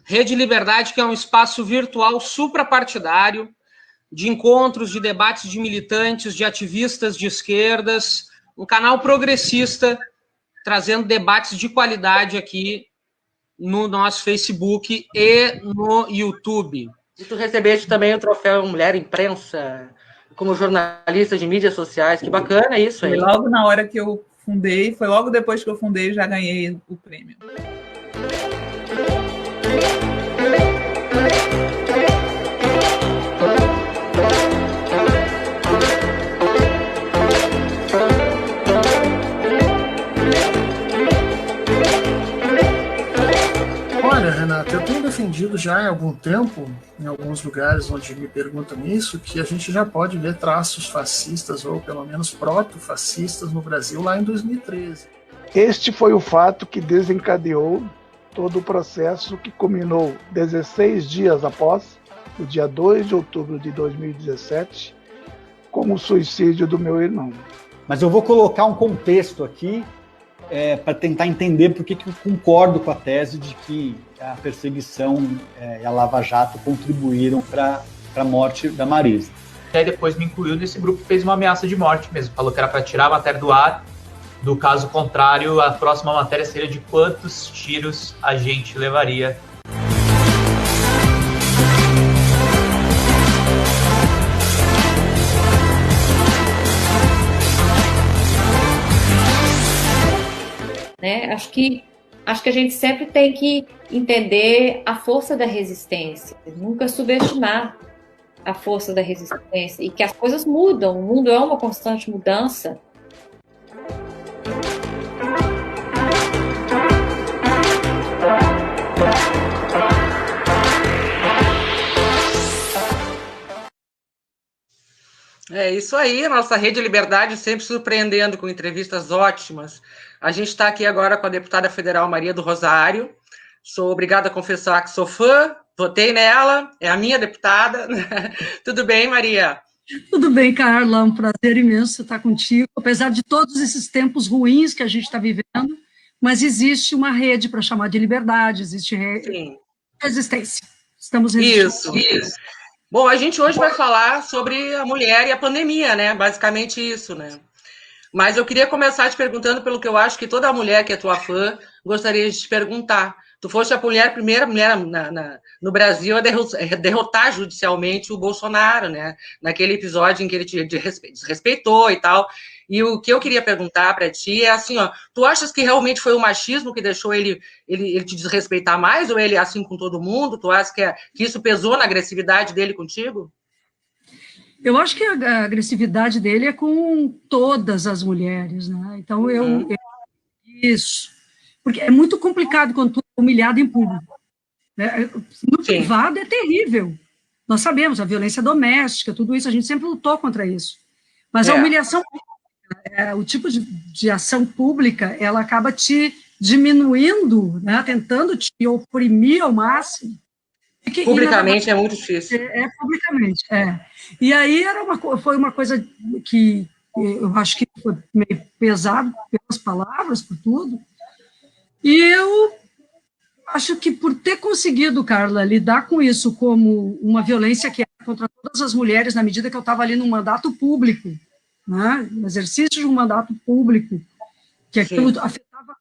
Rede Liberdade, que é um espaço virtual suprapartidário, de encontros, de debates de militantes, de ativistas de esquerdas, um canal progressista, trazendo debates de qualidade aqui no nosso Facebook e no YouTube. E tu recebeste também o troféu Mulher Imprensa, como jornalista de mídias sociais, que bacana isso aí. Foi logo na hora que eu fundei, foi logo depois que eu fundei, já ganhei o prêmio. Olha, Renata, eu tenho defendido já há algum tempo, em alguns lugares onde me perguntam isso, que a gente já pode ver traços fascistas, ou pelo menos proto-fascistas no Brasil lá em 2013. Este foi o fato que desencadeou todo o processo que culminou 16 dias após, no dia 2 de outubro de 2017, com o suicídio do meu irmão. Mas eu vou colocar um contexto aqui para tentar entender por que eu concordo com a tese de que a perseguição e a Lava Jato contribuíram para a morte da Marisa. Até depois me incluiu nesse grupo que fez uma ameaça de morte mesmo. Falou que era para tirar a matéria do ar. Do caso contrário, a próxima matéria seria de quantos tiros a gente levaria. Né? Acho que a gente sempre tem que entender a força da resistência, nunca subestimar a força da resistência e que as coisas mudam, o mundo é uma constante mudança. É isso aí, a nossa Rede Liberdade sempre surpreendendo com entrevistas ótimas. A gente está aqui agora com a deputada federal Maria do Rosário. Sou obrigada a confessar que sou fã, votei nela, é a minha deputada. Tudo bem, Maria? Tudo bem, Carla, é um prazer imenso estar contigo, apesar de todos esses tempos ruins que a gente está vivendo, mas existe uma rede para chamar de liberdade, existe resistência. Estamos resistindo. Isso. Bom, a gente hoje vai falar sobre a mulher e a pandemia, né? Basicamente isso, né? Mas eu queria começar te perguntando pelo que eu acho que toda mulher que é tua fã gostaria de te perguntar. Tu foste a primeira mulher no Brasil a derrotar judicialmente o Bolsonaro, né? Naquele episódio em que ele te desrespeitou e tal. E o que eu queria perguntar para ti é assim, ó, tu achas que realmente foi o machismo que deixou ele te desrespeitar mais, ou ele é assim com todo mundo? Tu acha que isso pesou na agressividade dele contigo? Eu acho que a agressividade dele é com todas as mulheres, né? Então, isso. Porque é muito complicado quando tu é humilhado em público. Né? No privado é terrível. Nós sabemos, a violência doméstica, tudo isso, a gente sempre lutou contra isso. Mas a humilhação o tipo de ação pública, ela acaba te diminuindo, né, tentando te oprimir ao máximo. Publicamente é muito difícil. Publicamente, E aí foi uma coisa que eu acho que foi meio pesado pelas palavras, por tudo, e eu acho que por ter conseguido, Carla, lidar com isso como uma violência que é contra todas as mulheres, na medida que eu estava ali num mandato público, né, no exercício de um mandato público, que aquilo afetava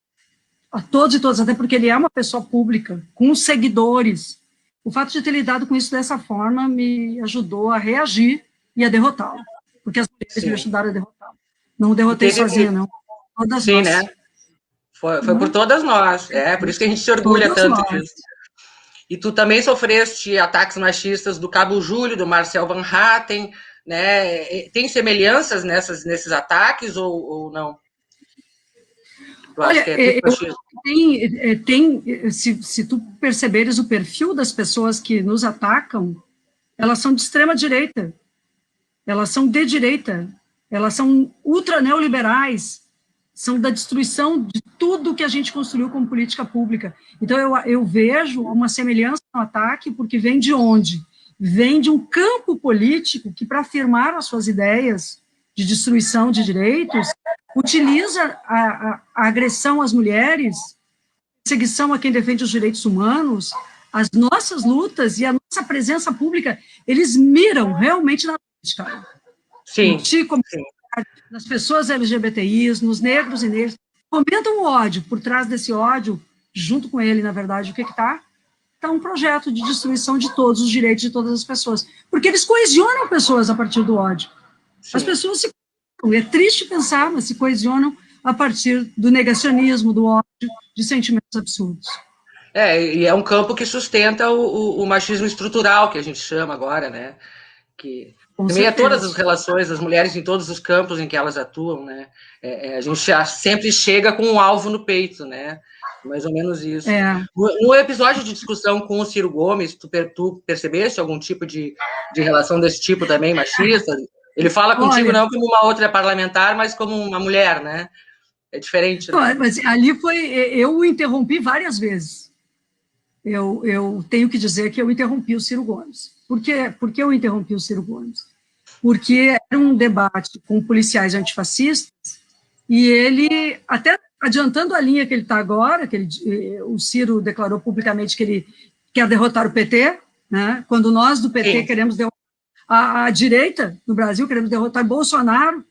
a todos e todas, até porque ele é uma pessoa pública, com seguidores. O fato de ter lidado com isso dessa forma me ajudou a reagir e a derrotá-lo, porque as mulheres me ajudaram a derrotá-lo. Não o derrotei sozinha, não. Todas nós. Né? Foi por todas nós. Por isso que a gente se orgulha tanto disso. E tu também sofreste ataques machistas do Cabo Júlio, do Marcel Van Hatten, né? Tem semelhanças nesses ataques ou não? Olha, se tu perceberes o perfil das pessoas que nos atacam, elas são de extrema direita, elas são de direita, elas são ultra neoliberais, são da destruição de tudo que a gente construiu como política pública. Então eu vejo uma semelhança no ataque, porque vem de onde? Vem de um campo político que, para afirmar as suas ideias de destruição de direitos, utiliza a agressão às mulheres, perseguição a quem defende os direitos humanos, as nossas lutas e a nossa presença pública, eles miram realmente na política. Sim. Nas pessoas LGBTIs, nos negros e negras, fomentam o ódio. Por trás desse ódio, junto com ele, na verdade, o que está? Está um projeto de destruição de todos os direitos de todas as pessoas. Porque eles coesionam pessoas a partir do ódio. Sim. As pessoas se... É triste pensar, mas se coesionam a partir do negacionismo, do ódio, de sentimentos absurdos. E é um campo que sustenta o machismo estrutural, que a gente chama agora, né? Que permeia todas as relações das mulheres em todos os campos em que elas atuam, né? A gente sempre chega com um alvo no peito, né? Mais ou menos isso. No episódio de discussão com o Ciro Gomes, tu percebeste algum tipo de relação desse tipo também, machista? Ele fala contigo não como uma outra parlamentar, mas como uma mulher, né? É diferente. Né? Mas ali eu o interrompi várias vezes. Eu tenho que dizer que eu interrompi o Ciro Gomes. Por que eu interrompi o Ciro Gomes? Porque era um debate com policiais antifascistas e ele, até adiantando a linha que ele está agora, o Ciro declarou publicamente que ele quer derrotar o PT, né? Quando nós do PT queremos derrotar a direita no Brasil, queremos derrotar Bolsonaro.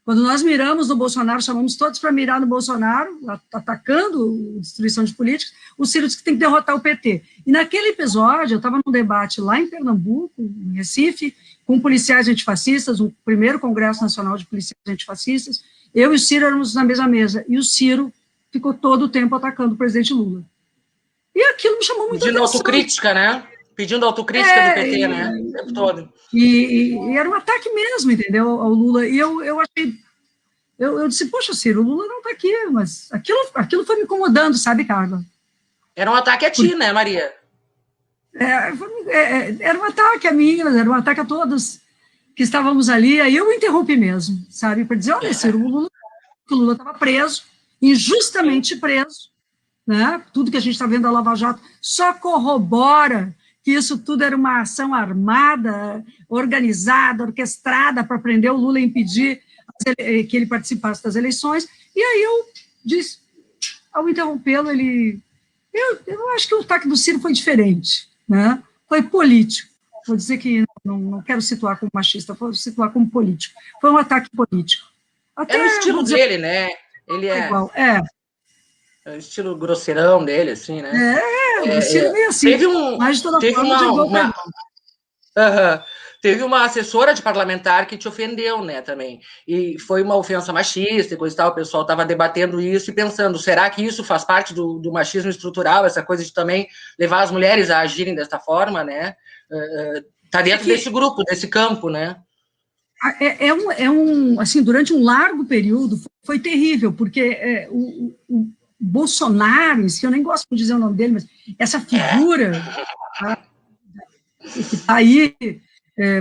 Quando nós miramos no Bolsonaro, chamamos todos para mirar no Bolsonaro, atacando a destruição de políticos, o Ciro disse que tem que derrotar o PT. E naquele episódio, eu estava num debate lá em Pernambuco, em Recife, com policiais antifascistas, o primeiro Congresso Nacional de Policiais Antifascistas, eu e o Ciro éramos na mesma mesa, e o Ciro ficou todo o tempo atacando o presidente Lula. E aquilo me chamou muito a atenção. Pedindo autocrítica, né? Pedindo autocrítica do PT, né? O tempo todo. E era um ataque mesmo, entendeu, ao Lula. E eu achei... Eu disse, poxa, Ciro, o Lula não está aqui, mas aquilo foi me incomodando, sabe, Carla? Era um ataque a ti, né, Maria? Era um ataque a mim, era um ataque a todos que estávamos ali. Aí eu interrompi mesmo, sabe, para dizer, olha, Ciro, o Lula estava preso, injustamente preso, né? Tudo que a gente está vendo da Lava Jato só corrobora que isso tudo era uma ação armada, organizada, orquestrada para prender o Lula e impedir que ele participasse das eleições. E aí eu disse, ao interrompê-lo, eu acho que o ataque do Ciro foi diferente, né? Foi político. Vou dizer que não quero situar como machista, vou situar como político. Foi um ataque político. Até o estilo dele, né? Ele é igual. É o estilo grosseirão dele, assim, né? O estilo é meio assim. Teve uma assessora de parlamentar que te ofendeu, né, também. E foi uma ofensa machista e coisa e tal. O pessoal estava debatendo isso e pensando, será que isso faz parte do machismo estrutural, essa coisa de também levar as mulheres a agirem desta forma, né? Tá dentro desse grupo, desse campo, né? Assim, durante um largo período, foi terrível, porque o Bolsonaro, eu nem gosto de dizer o nome dele, mas essa figura que está aí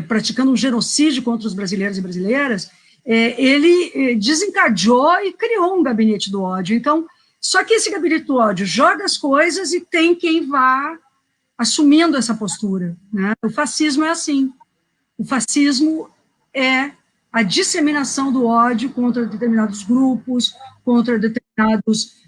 praticando um genocídio contra os brasileiros e brasileiras, ele desencadeou e criou um gabinete do ódio. Então, só que esse gabinete do ódio joga as coisas e tem quem vá assumindo essa postura, né? O fascismo é assim. O fascismo é a disseminação do ódio contra determinados grupos, contra determinadas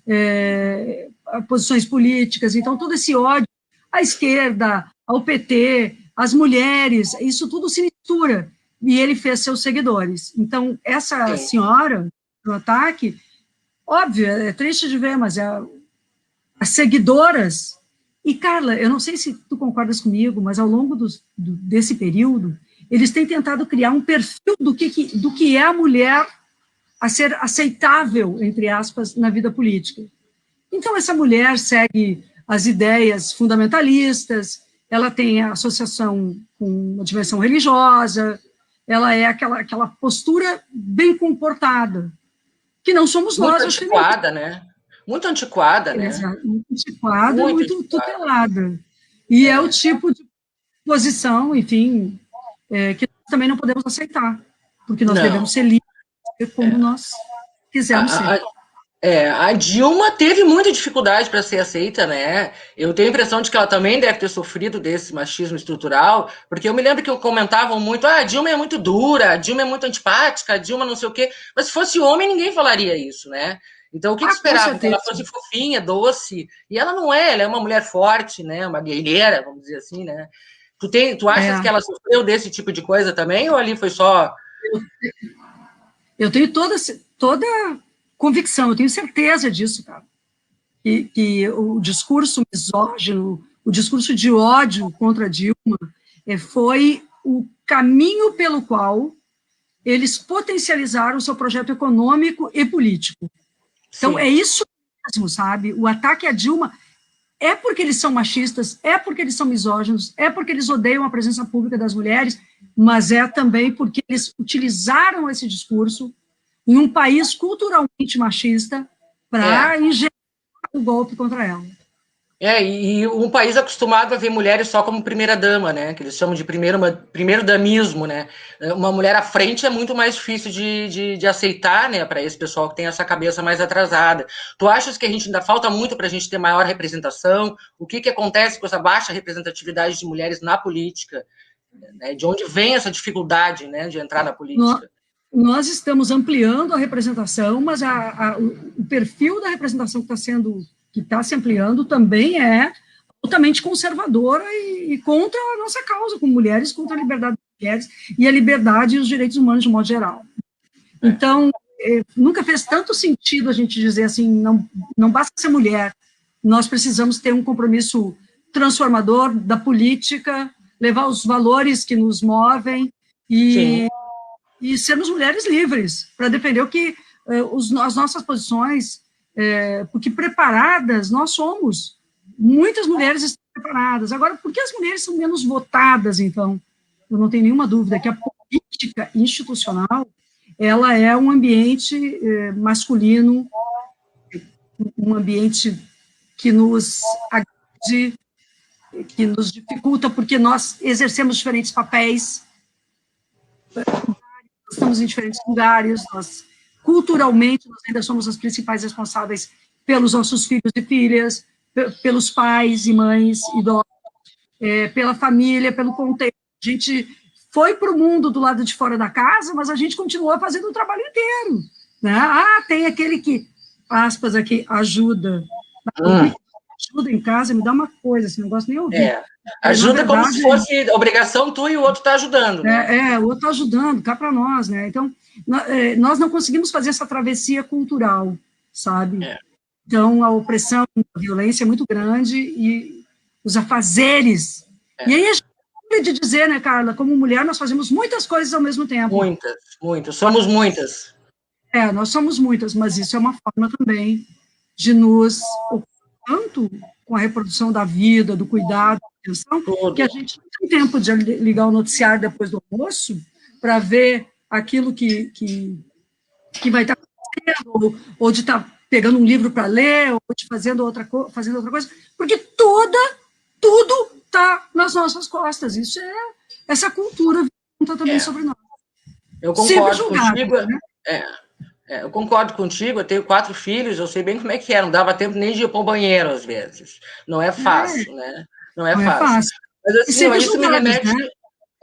posições políticas. Então, todo esse ódio à esquerda, ao PT, às mulheres, isso tudo se mistura. E ele fez seus seguidores. Então, essa senhora, no ataque, óbvio, é triste de ver, mas as seguidoras... E, Carla, eu não sei se tu concordas comigo, mas ao longo desse período, eles têm tentado criar um perfil do que é a mulher a ser aceitável, entre aspas, na vida política. Então, essa mulher segue as ideias fundamentalistas, ela tem a associação com uma dimensão religiosa, ela é aquela postura bem comportada, que não somos nós. Muito antiquada, né? Muito antiquada, né? Muito antiquada, muito tutelada. E é o tipo de posição, enfim, que nós também não podemos aceitar, porque nós devemos ser livres como nós quisermos ser. A Dilma teve muita dificuldade para ser aceita, né? Eu tenho a impressão de que ela também deve ter sofrido desse machismo estrutural, porque eu me lembro que comentavam muito, a Dilma é muito dura, a Dilma é muito antipática, a Dilma não sei o quê, mas se fosse homem ninguém falaria isso, né? Então, o que esperava? Que ela fosse fofinha, doce, e ela não é, ela é uma mulher forte, né? Uma guerreira, vamos dizer assim, né? Tu achas que ela sofreu desse tipo de coisa também, ou ali foi só... Eu tenho toda convicção, eu tenho certeza disso, cara. Que o discurso misógino, o discurso de ódio contra Dilma foi o caminho pelo qual eles potencializaram o seu projeto econômico e político. Então, é isso mesmo, sabe? O ataque a Dilma é porque eles são machistas, é porque eles são misóginos, é porque eles odeiam a presença pública das mulheres, mas é também porque eles utilizaram esse discurso em um país culturalmente machista para injetar o golpe contra ela. E um país acostumado a ver mulheres só como primeira-dama, né? Que eles chamam de primeiro-damismo, né? Uma mulher à frente é muito mais difícil de aceitar, né? Para esse pessoal que tem essa cabeça mais atrasada. Tu achas que a gente ainda falta muito para a gente ter maior representação? O que acontece com essa baixa representatividade de mulheres na política? Né? De onde vem essa dificuldade, né? De entrar na política? Nós estamos ampliando a representação, mas o perfil da representação que está se ampliando também é altamente conservadora e contra a nossa causa, como mulheres, contra a liberdade das mulheres e a liberdade e os direitos humanos de modo geral. Então, nunca fez tanto sentido a gente dizer assim, não basta ser mulher, nós precisamos ter um compromisso transformador da política, levar os valores que nos movem e sermos mulheres livres, para defender o que as nossas posições, porque preparadas nós somos. Muitas mulheres estão preparadas. Agora, por que as mulheres são menos votadas, então? Eu não tenho nenhuma dúvida que a política institucional, ela é um ambiente masculino, um ambiente que nos agride, que nos dificulta, porque nós exercemos diferentes papéis, estamos em diferentes lugares, culturalmente, nós ainda somos as principais responsáveis pelos nossos filhos e filhas, pelos pais e mães idosos, pela família, pelo contexto. A gente foi para o mundo do lado de fora da casa, mas a gente continuou fazendo o trabalho inteiro. Né? Tem aquele que, aspas aqui, ajuda. Ajuda em casa, me dá uma coisa, assim, não gosto nem de ouvir. Ajuda verdade, como se fosse obrigação tu e o outro está ajudando. Né? O outro está ajudando, cá para nós, né? Então, nós não conseguimos fazer essa travessia cultural, sabe? Então, a opressão, a violência é muito grande e os afazeres. E aí a gente tem de dizer, né, Carla, como mulher, nós fazemos muitas coisas ao mesmo tempo. Muitas. Somos muitas. Nós somos muitas, mas isso é uma forma também de nos tanto com a reprodução da vida, do cuidado, da atenção, que a gente não tem tempo de ligar o noticiário depois do almoço para ver aquilo que vai estar acontecendo, ou de estar pegando um livro para ler, ou de fazendo outra coisa, porque tudo está nas nossas costas. Isso essa cultura conta também sobre nós. Eu concordo contigo. Né? Eu concordo contigo, eu tenho 4 filhos, eu sei bem como é que é, não dava tempo nem de ir para o banheiro, às vezes. Não é fácil, né? Não é fácil. Mas assim, isso me remete...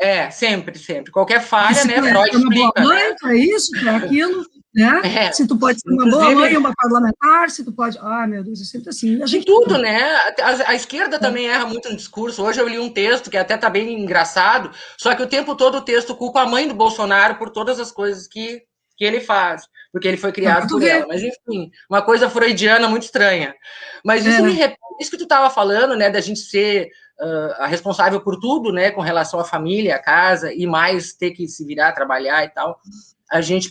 Né? Sempre. Qualquer falha, né? Freud explica. Mãe, é isso, é aquilo, né? Se tu pode ser uma boa mãe, uma parlamentar, se tu pode... meu Deus, é sempre assim. De tudo, né? A esquerda também erra muito no discurso. Hoje eu li um texto que até tá bem engraçado, só que o tempo todo o texto culpa a mãe do Bolsonaro por todas as coisas que ele faz, porque ele foi criado por ela. Mas, enfim, uma coisa freudiana muito estranha. Mas isso que tu estava falando, né, da gente ser a responsável por tudo, né, com relação à família, à casa, e mais ter que se virar, trabalhar e tal, a gente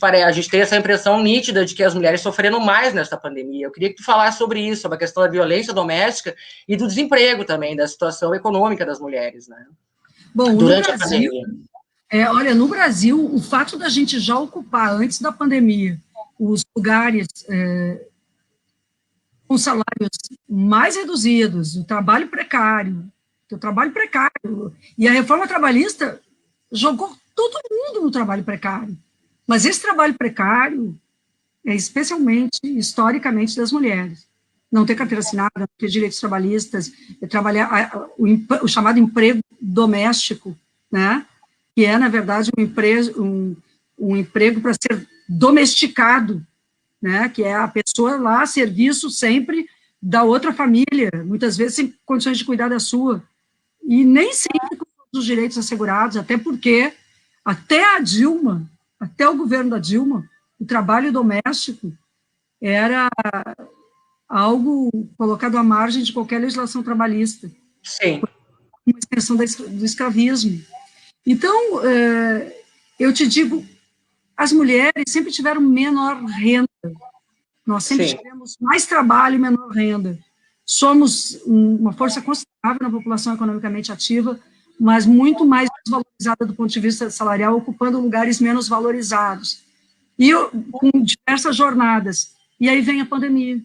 tem essa impressão nítida de que as mulheres sofreram mais nessa pandemia. Eu queria que tu falasse sobre isso, sobre a questão da violência doméstica e do desemprego também, da situação econômica das mulheres, né? Bom, durante a pandemia. Olha, no Brasil, o fato da gente já ocupar, antes da pandemia, os lugares com salários mais reduzidos, o trabalho precário, e a reforma trabalhista jogou todo mundo no trabalho precário. Mas esse trabalho precário é especialmente, historicamente, das mulheres. Não ter carteira assinada, não ter direitos trabalhistas, trabalhar o chamado emprego doméstico, né? Que na verdade, um emprego para ser domesticado, né, que é a pessoa lá a serviço sempre da outra família, muitas vezes sem condições de cuidar da sua, e nem sempre com todos os direitos assegurados, até porque até a Dilma, até o governo da Dilma, o trabalho doméstico era algo colocado à margem de qualquer legislação trabalhista. Sim. Uma extensão do escravismo. Então, eu te digo, as mulheres sempre tiveram menor renda. Nós sempre tivemos mais trabalho e menor renda. Somos uma força considerável na população economicamente ativa, mas muito mais desvalorizada do ponto de vista salarial, ocupando lugares menos valorizados. E com diversas jornadas. E aí vem a pandemia.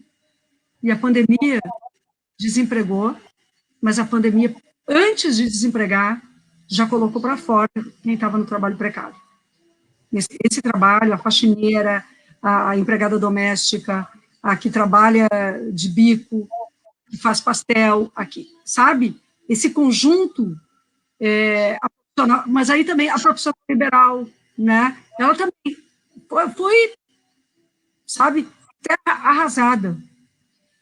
E a pandemia desempregou, mas a pandemia, antes de desempregar, já colocou para fora quem estava no trabalho precário. Esse trabalho, a faxineira, a empregada doméstica, a que trabalha de bico, que faz pastel, aqui, sabe? Esse conjunto, mas aí também a profissional liberal, né? Ela também foi, sabe, terra arrasada.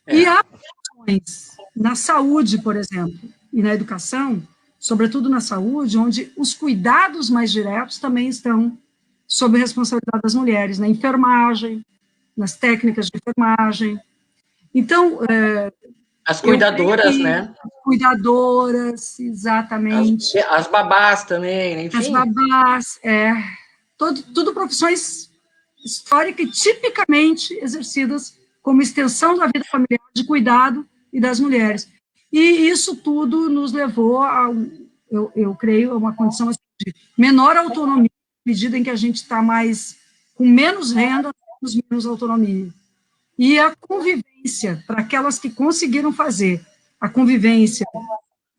E há ações na saúde, por exemplo, e na educação, sobretudo na saúde, onde os cuidados mais diretos também estão sob responsabilidade das mulheres, na enfermagem, nas técnicas de enfermagem. Então, as cuidadoras, né? Cuidadoras, exatamente. As babás também, enfim. As babás, tudo profissões históricas e tipicamente exercidas como extensão da vida familiar, de cuidado e das mulheres. E isso tudo nos levou a, eu creio, a uma condição de menor autonomia, à medida em que a gente está com menos renda, temos menos autonomia. E a convivência, para aquelas que conseguiram fazer a convivência,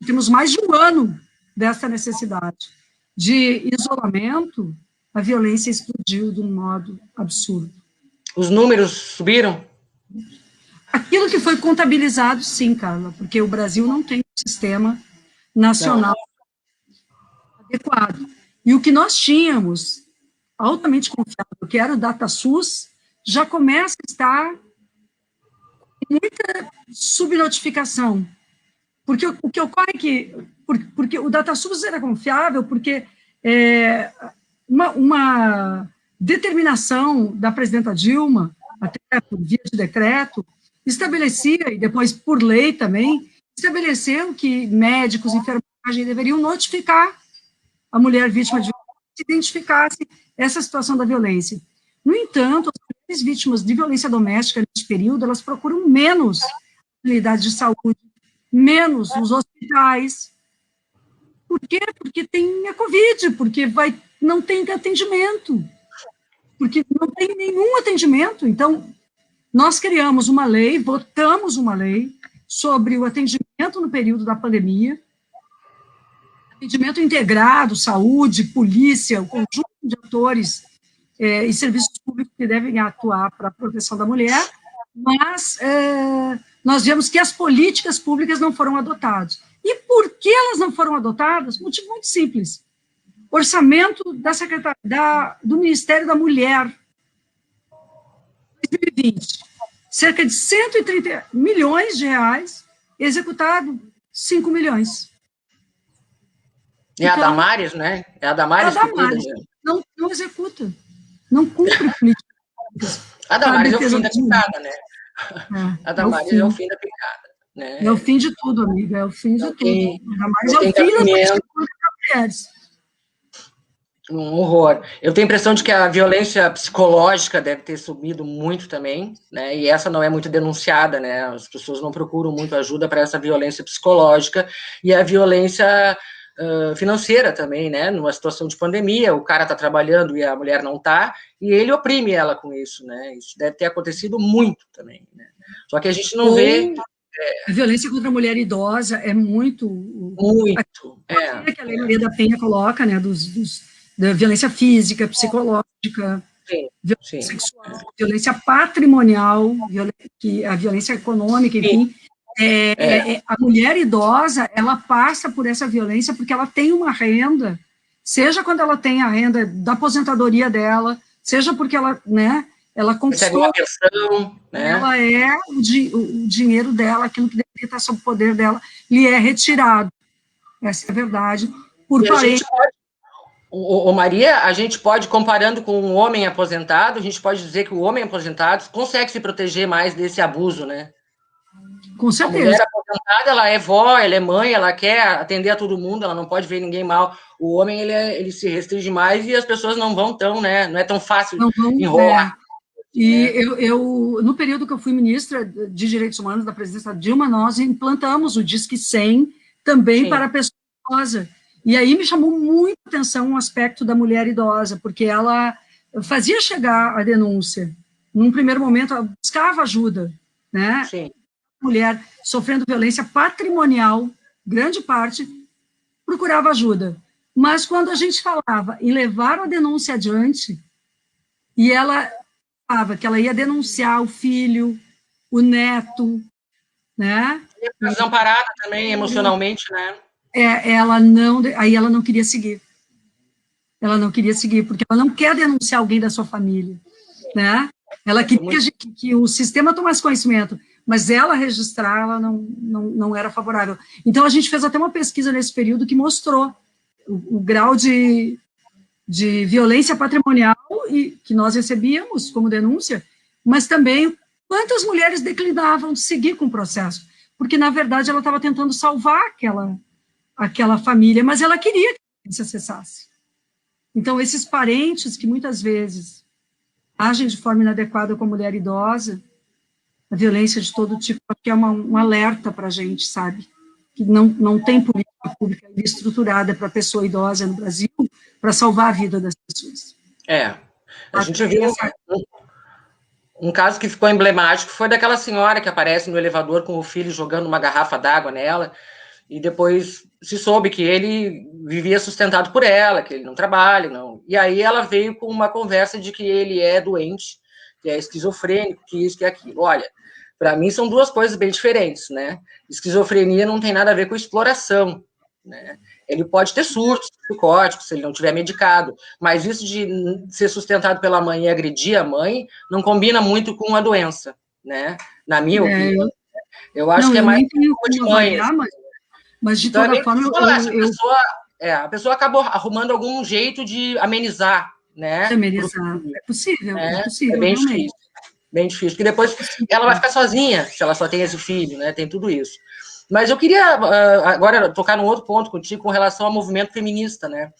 temos mais de um ano dessa necessidade de isolamento, a violência explodiu de um modo absurdo. Os números subiram? Aquilo que foi contabilizado, sim, Carla, porque o Brasil não tem um sistema nacional adequado. E o que nós tínhamos, altamente confiável, que era o DataSUS, já começa a estar com muita subnotificação. Porque o que ocorre é que, porque o DataSUS era confiável, porque uma determinação da presidenta Dilma, até por via de decreto, estabelecia, e depois por lei também, estabeleceu que médicos, enfermagem deveriam notificar a mulher vítima de violência, se identificasse essa situação da violência. No entanto, as mulheres vítimas de violência doméstica nesse período, elas procuram menos unidades de saúde, menos os hospitais. Por quê? Porque tem a Covid, porque não tem atendimento, porque não tem nenhum atendimento. Então, nós criamos uma lei, votamos uma lei sobre o atendimento no período da pandemia, atendimento integrado, saúde, polícia, o conjunto de atores e serviços públicos que devem atuar para a proteção da mulher, mas nós vemos que as políticas públicas não foram adotadas. E por que elas não foram adotadas? Motivo muito simples. Orçamento do Ministério da Mulher, 2020, cerca de 130 milhões de reais, executado 5 milhões. É a Damares, né? É a Damares que cuida. Não executa, não cumpre políticas. A Damares é o fim da picada, né? A Damares é o fim da picada. Né? É o fim de tudo, amiga, é o fim de tudo. A Damares é o fim das mulheres. Um horror. Eu tenho a impressão de que a violência psicológica deve ter subido muito também, né? E essa não é muito denunciada, né? As pessoas não procuram muito ajuda para essa violência psicológica e a violência financeira também, né? Numa situação de pandemia, o cara está trabalhando e a mulher não está, e ele oprime ela com isso, né? Isso deve ter acontecido muito também, né? Só que a gente não vê. A violência contra a mulher idosa é muito. Que a Lei Maria da Penha coloca, né? Da violência física, psicológica, violência sexual, violência patrimonial, a violência econômica, enfim. A mulher idosa, ela passa por essa violência porque ela tem uma renda, seja quando ela tem a renda da aposentadoria dela, seja porque ela, né, ela conquistou, uma pensão, né? Ela é o dinheiro dela, aquilo que deveria estar sob o poder dela, lhe é retirado. Essa é a verdade. Por parente. Maria, a gente pode, comparando com um homem aposentado, a gente pode dizer que o homem aposentado consegue se proteger mais desse abuso, né? Com certeza. A mulher aposentada, ela é vó, ela é mãe, ela quer atender a todo mundo, ela não pode ver ninguém mal. O homem, ele se restringe mais e as pessoas não vão tão, né? Não é tão fácil enrolar. E eu, no período que eu fui ministra de Direitos Humanos da presidência da Dilma, nós implantamos o Disque 100 também para a pessoa idosa. E aí me chamou muito a atenção o aspecto da mulher idosa, porque ela fazia chegar a denúncia. Num primeiro momento, ela buscava ajuda, né? Sim. Mulher sofrendo violência patrimonial, grande parte, procurava ajuda. Mas quando a gente falava em levar a denúncia adiante, e ela falava que ela ia denunciar o filho, o neto, né? Desamparada também, emocionalmente, né? Aí ela não queria seguir. Ela não queria seguir, porque ela não quer denunciar alguém da sua família, né? Ela queria que o sistema tomasse conhecimento, mas ela registrar, ela não era favorável. Então, a gente fez até uma pesquisa nesse período que mostrou o grau de violência patrimonial que nós recebíamos como denúncia, mas também quantas mulheres declinavam de seguir com o processo, porque, na verdade, ela estava tentando salvar aquela família, mas ela queria que a gente acessasse. Então, esses parentes que muitas vezes agem de forma inadequada com a mulher idosa, a violência de todo tipo, que é um alerta para a gente, sabe? Que não tem política pública estruturada para a pessoa idosa no Brasil para salvar a vida das pessoas. A gente viu um caso que ficou emblemático, foi daquela senhora que aparece no elevador com o filho jogando uma garrafa d'água nela, e depois se soube que ele vivia sustentado por ela, que ele não trabalha, não. E aí ela veio com uma conversa de que ele é doente, que é esquizofrênico, que isso, que aquilo. Olha, para mim são duas coisas bem diferentes, né? Esquizofrenia não tem nada a ver com exploração, né? Ele pode ter surtos psicóticos se ele não tiver medicado, mas isso de ser sustentado pela mãe e agredir a mãe não combina muito com a doença, né? Na minha opinião. Eu acho que é mais de mãe. Mas de toda forma, a pessoa acabou arrumando algum jeito de amenizar, né? Amenizar. É possível, é possível. É bem difícil. Bem difícil, porque depois ela vai ficar sozinha, se ela só tem esse filho, né? Tem tudo isso. Mas eu queria agora tocar num outro ponto contigo com relação ao movimento feminista, né?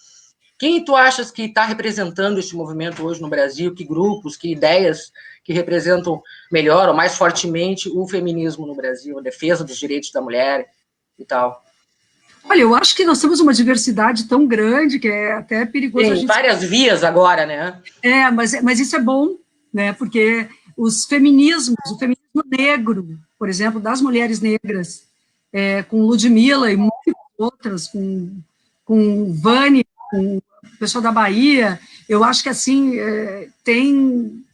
Quem tu achas que está representando esse movimento hoje no Brasil? Que grupos, que ideias que representam melhor ou mais fortemente o feminismo no Brasil, a defesa dos direitos da mulher e tal? Olha, eu acho que nós temos uma diversidade tão grande que é até perigoso. Tem várias vias agora, né? Mas isso é bom, né? Porque o feminismo negro, por exemplo, das mulheres negras, com Ludmilla e muitas outras, com Vânia, com o pessoal da Bahia, eu acho que, assim, tem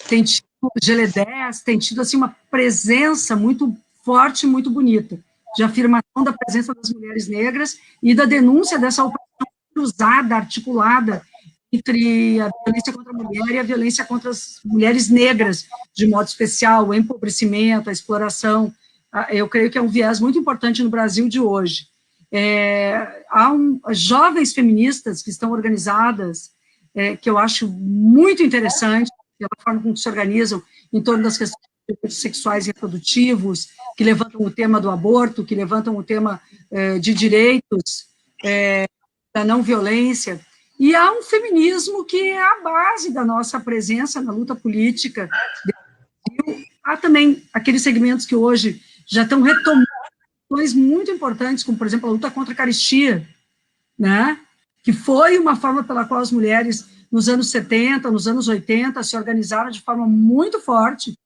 tido Geledés, tem tido, assim, uma presença muito forte, muito bonita, de afirmação da presença das mulheres negras e da denúncia dessa opressão cruzada, articulada, entre a violência contra a mulher e a violência contra as mulheres negras, de modo especial, o empobrecimento, a exploração. Eu creio que é um viés muito importante no Brasil de hoje. Há jovens feministas que estão organizadas, que eu acho muito interessante, pela forma como se organizam em torno das questões sexuais e reprodutivos, que levantam o tema do aborto, que levantam o tema de direitos, da não violência. E há um feminismo que é a base da nossa presença na luta política. Há também aqueles segmentos que hoje já estão retomando questões muito importantes, como, por exemplo, a luta contra a carestia, né? Que foi uma forma pela qual as mulheres, nos anos 70, nos anos 80, se organizaram de forma muito forte,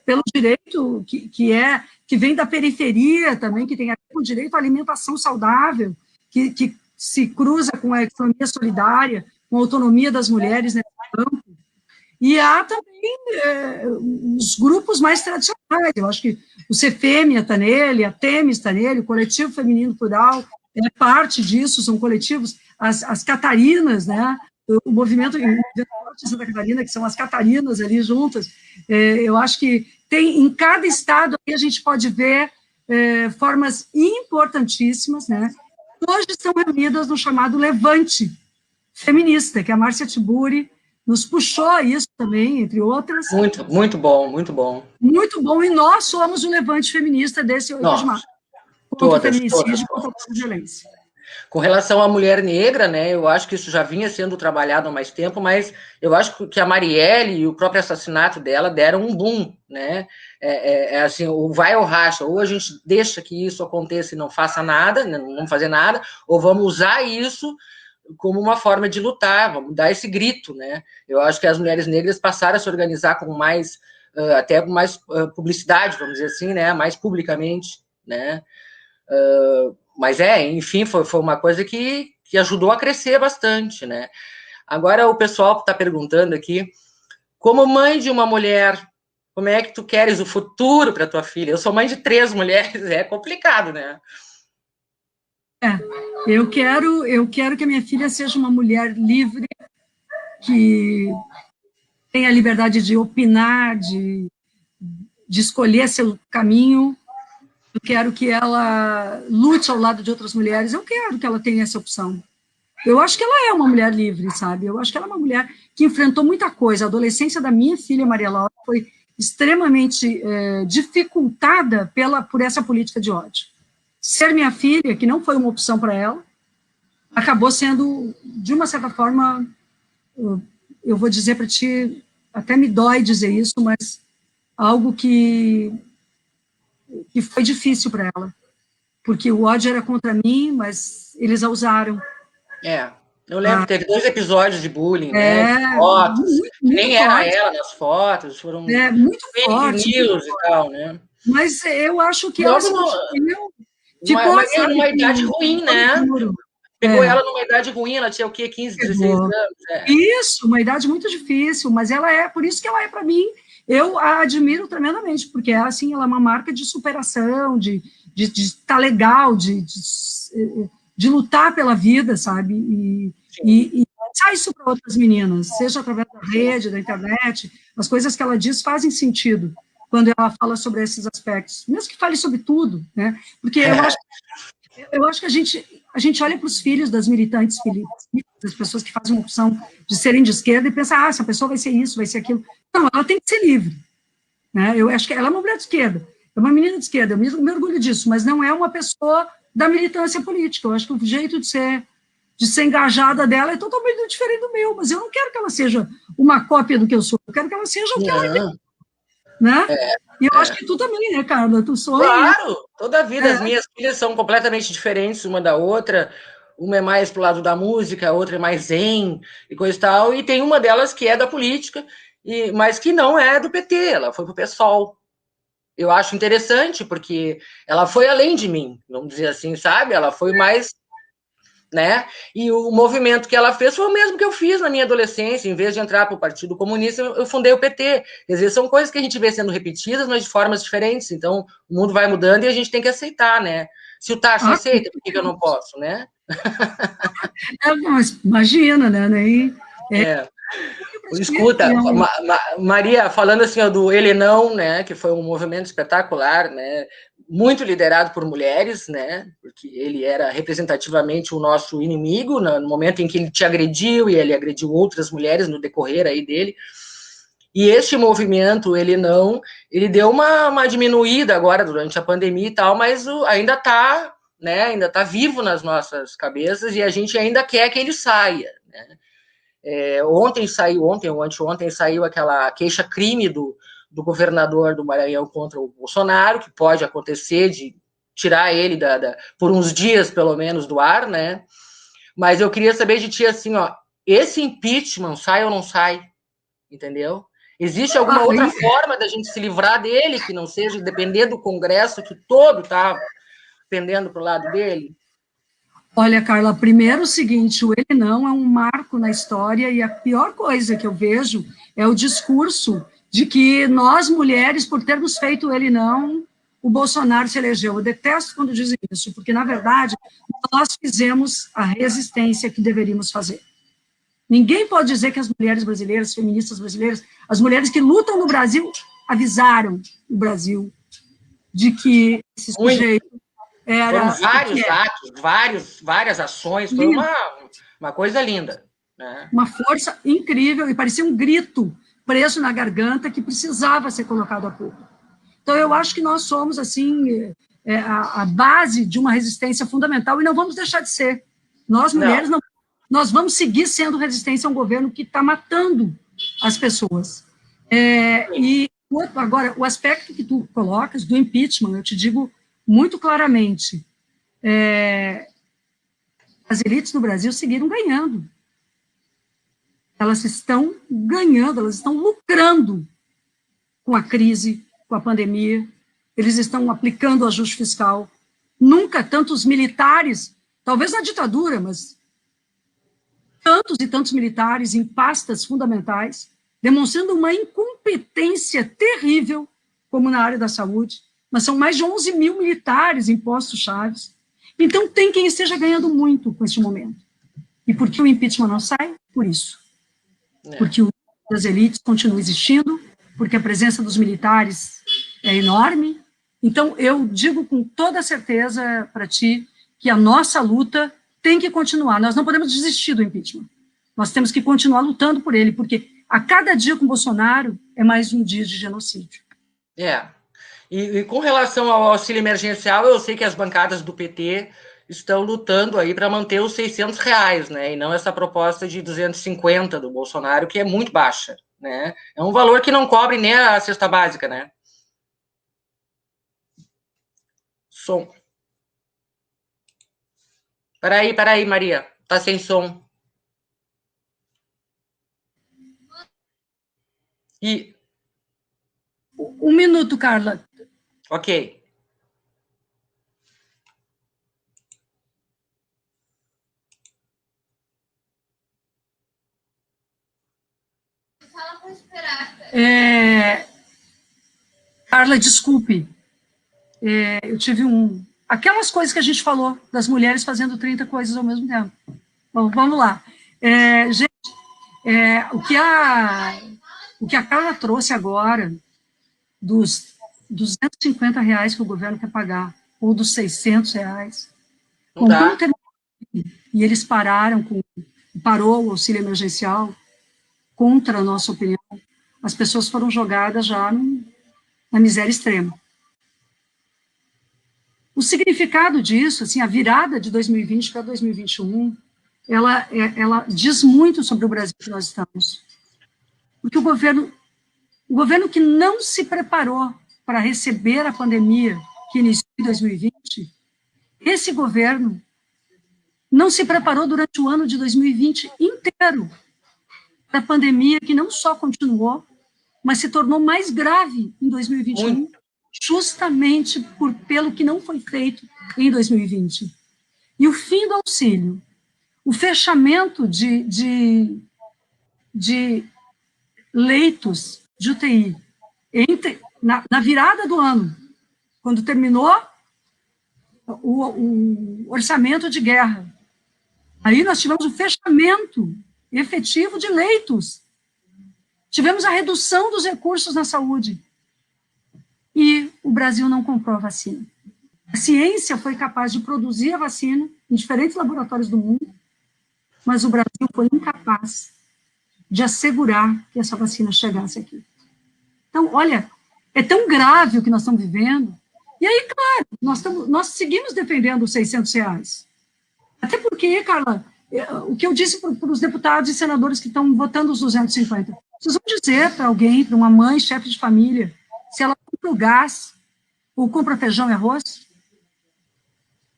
pelo direito que vem da periferia também, que tem a ver com o direito à alimentação saudável, que se cruza com a economia solidária, com a autonomia das mulheres nesse campo. E há também os grupos mais tradicionais, eu acho que o CFEM está nele, a TEMES está nele, o Coletivo Feminino Plural é parte disso, são coletivos, as Catarinas, né, o movimento de Santa Catarina, que são as Catarinas ali juntas, eu acho que tem em cada estado aí a gente pode ver formas importantíssimas, né? Hoje estão reunidas no chamado Levante Feminista, que a Márcia Tiburi nos puxou a isso também, entre outras. Muito bom, muito bom. Muito bom, e nós somos o Levante Feminista desse 8 de março. Contra o feminicídio, contra a violência. Com relação à mulher negra, né, eu acho que isso já vinha sendo trabalhado há mais tempo, mas eu acho que a Marielle e o próprio assassinato dela deram um boom, né, assim, o vai ou racha, ou a gente deixa que isso aconteça e não faça nada, não vamos fazer nada, ou vamos usar isso como uma forma de lutar, vamos dar esse grito, né, eu acho que as mulheres negras passaram a se organizar com mais, até com mais publicidade, vamos dizer assim, né, mais publicamente, né, mas enfim, foi uma coisa que ajudou a crescer bastante, né? Agora o pessoal está perguntando aqui, como mãe de uma mulher, como é que tu queres o futuro para tua filha? Eu sou mãe de 3 mulheres, é complicado, né? Eu quero que a minha filha seja uma mulher livre, que tenha a liberdade de opinar, de escolher seu caminho. Eu quero que ela lute ao lado de outras mulheres, eu quero que ela tenha essa opção. Eu acho que ela é uma mulher livre, sabe? Eu acho que ela é uma mulher que enfrentou muita coisa. A adolescência da minha filha, Maria Laura, foi extremamente dificultada por essa política de ódio. Ser minha filha, que não foi uma opção para ela, acabou sendo, de uma certa forma, eu vou dizer para ti, até me dói dizer isso, mas algo que foi difícil para ela, porque o ódio era contra mim, mas eles a usaram. Eu lembro, teve 2 episódios de bullying, né? Fotos, nem era ela nas fotos, foram muito forte, news e tal, né? Mas eu acho que ela ficou numa idade ruim, né? Pegou ela numa idade ruim, ela tinha o quê? 15, 16 anos? Isso, uma idade muito difícil, mas ela por isso que ela é para mim. Eu a admiro tremendamente, porque assim, ela é uma marca de superação, de estar legal, de lutar pela vida, sabe? E passar isso para outras meninas, seja através da rede, da internet, as coisas que ela diz fazem sentido quando ela fala sobre esses aspectos, mesmo que fale sobre tudo, né? Porque eu acho que a gente olha para os filhos das militantes, das pessoas que fazem uma opção de serem de esquerda e pensa, essa pessoa vai ser isso, vai ser aquilo. Não, ela tem que ser livre, né? Eu acho que ela é uma mulher de esquerda, é uma menina de esquerda, eu me orgulho disso, mas não é uma pessoa da militância política. Eu acho que o jeito de ser engajada dela é totalmente diferente do meu, mas eu não quero que ela seja uma cópia do que eu sou, eu quero que ela seja o que ela é, né? E eu acho que tu também, né, Carla? Tu sonha. Claro, toda a vida. As minhas filhas são completamente diferentes uma da outra. Uma é mais pro lado da música, a outra é mais zen e coisa e tal. E tem uma delas que é da política, mas que não é do PT, ela foi pro PSOL. Eu acho interessante, porque ela foi além de mim, vamos dizer assim, sabe? Ela foi mais, né? E o movimento que ela fez foi o mesmo que eu fiz na minha adolescência. Em vez de entrar para o Partido Comunista, eu fundei o PT. Quer dizer, são coisas que a gente vê sendo repetidas, mas de formas diferentes. Então, o mundo vai mudando e a gente tem que aceitar, né? Se o Tarso aceita, por que eu não posso, né? Mas imagina, né? Escuta, Maria, falando assim do Helenão, né, que foi um movimento espetacular, né, muito liderado por mulheres, né, porque ele era representativamente o nosso inimigo no momento em que ele te agrediu e ele agrediu outras mulheres no decorrer aí dele. E este movimento, ele deu uma diminuída agora durante a pandemia e tal, mas ainda está, né, ainda está vivo nas nossas cabeças e a gente ainda quer que ele saia, né. Ontem ou anteontem saiu aquela queixa-crime do governador do Maranhão contra o Bolsonaro, que pode acontecer de tirar ele por uns dias, pelo menos, do ar, né? Mas eu queria saber de ti, assim, esse impeachment sai ou não sai? Entendeu? Existe alguma outra forma da gente se livrar dele, que não seja depender do Congresso, que todo está pendendo para o lado dele? Olha, Carla, primeiro o seguinte, ele não é um marco na história e a pior coisa que eu vejo é o discurso de que nós, mulheres, por termos feito ele não, o Bolsonaro se elegeu. Eu detesto quando dizem isso, porque, na verdade, nós fizemos a resistência que deveríamos fazer. Ninguém pode dizer que as mulheres brasileiras, as feministas brasileiras, as mulheres que lutam no Brasil, avisaram o Brasil de que esse sujeito era... Foram vários atos, várias ações, foi uma coisa linda. Né? Uma força incrível, e parecia um grito preso na garganta que precisava ser colocado a público. Então, eu acho que nós somos, assim, a base de uma resistência fundamental, e não vamos deixar de ser. Nós, mulheres, não. Nós vamos seguir sendo resistência a um governo que está matando as pessoas. E, agora, o aspecto que tu colocas do impeachment, eu te digo muito claramente, as elites no Brasil seguiram ganhando. Elas estão ganhando, elas estão lucrando com a crise, com a pandemia, eles estão aplicando o ajuste fiscal. Nunca tantos militares, talvez na ditadura, mas tantos e tantos militares em pastas fundamentais, demonstrando uma incompetência terrível, como na área da saúde, mas são mais de 11 mil militares em postos chaves. Então, tem quem esteja ganhando muito com este momento. E por que o impeachment não sai? Por isso. Porque as elites continuam existindo, porque a presença dos militares é enorme. Então, eu digo com toda certeza para ti que a nossa luta tem que continuar. Nós não podemos desistir do impeachment. Nós temos que continuar lutando por ele, porque a cada dia com Bolsonaro é mais um dia de genocídio. E com relação ao auxílio emergencial, eu sei que as bancadas do PT estão lutando aí para manter os R$600, né? E não essa proposta de 250 do Bolsonaro, que é muito baixa, né? É um valor que não cobre nem a cesta básica, né? Som. Peraí, Maria. Tá sem som. Um minuto, Carla. Ok. Carla, desculpe. Eu tive aquelas coisas que a gente falou, das mulheres fazendo 30 coisas ao mesmo tempo. Bom, vamos lá. Gente, o que a Carla trouxe agora, dos R$250 que o governo quer pagar, ou dos R$600, e eles parou o auxílio emergencial, contra a nossa opinião, as pessoas foram jogadas já na miséria extrema. O significado disso, assim, a virada de 2020 para 2021, ela diz muito sobre o Brasil que nós estamos. Porque o governo que não se preparou para receber a pandemia que iniciou em 2020, esse governo não se preparou durante o ano de 2020 inteiro para a pandemia que não só continuou, mas se tornou mais grave em 2021, justamente pelo que não foi feito em 2020. E o fim do auxílio, o fechamento de leitos de UTI na virada do ano, quando terminou o orçamento de guerra, aí nós tivemos o fechamento efetivo de leitos, tivemos a redução dos recursos na saúde, e o Brasil não comprou a vacina. A ciência foi capaz de produzir a vacina em diferentes laboratórios do mundo, mas o Brasil foi incapaz de assegurar que essa vacina chegasse aqui. Então, olha, é tão grave o que nós estamos vivendo, e aí, claro, nós seguimos defendendo os R$600. Até porque, Carla, o que eu disse para os deputados e senadores que estão votando os 250, vocês vão dizer para alguém, para uma mãe, chefe de família, se ela compra o gás ou compra feijão e arroz?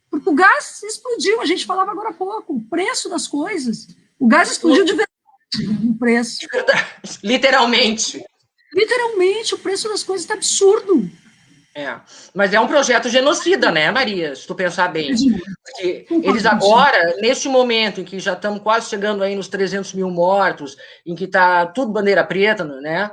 Porque o gás explodiu, a gente falava agora há pouco, o preço das coisas. O gás explodiu de verdade, o preço. De verdade, literalmente. Literalmente, o preço das coisas está absurdo. Mas é um projeto genocida, né, Maria? Se tu pensar bem. Porque eles agora, neste momento em que já estamos quase chegando aí nos 300 mil mortos, em que está tudo bandeira preta, né?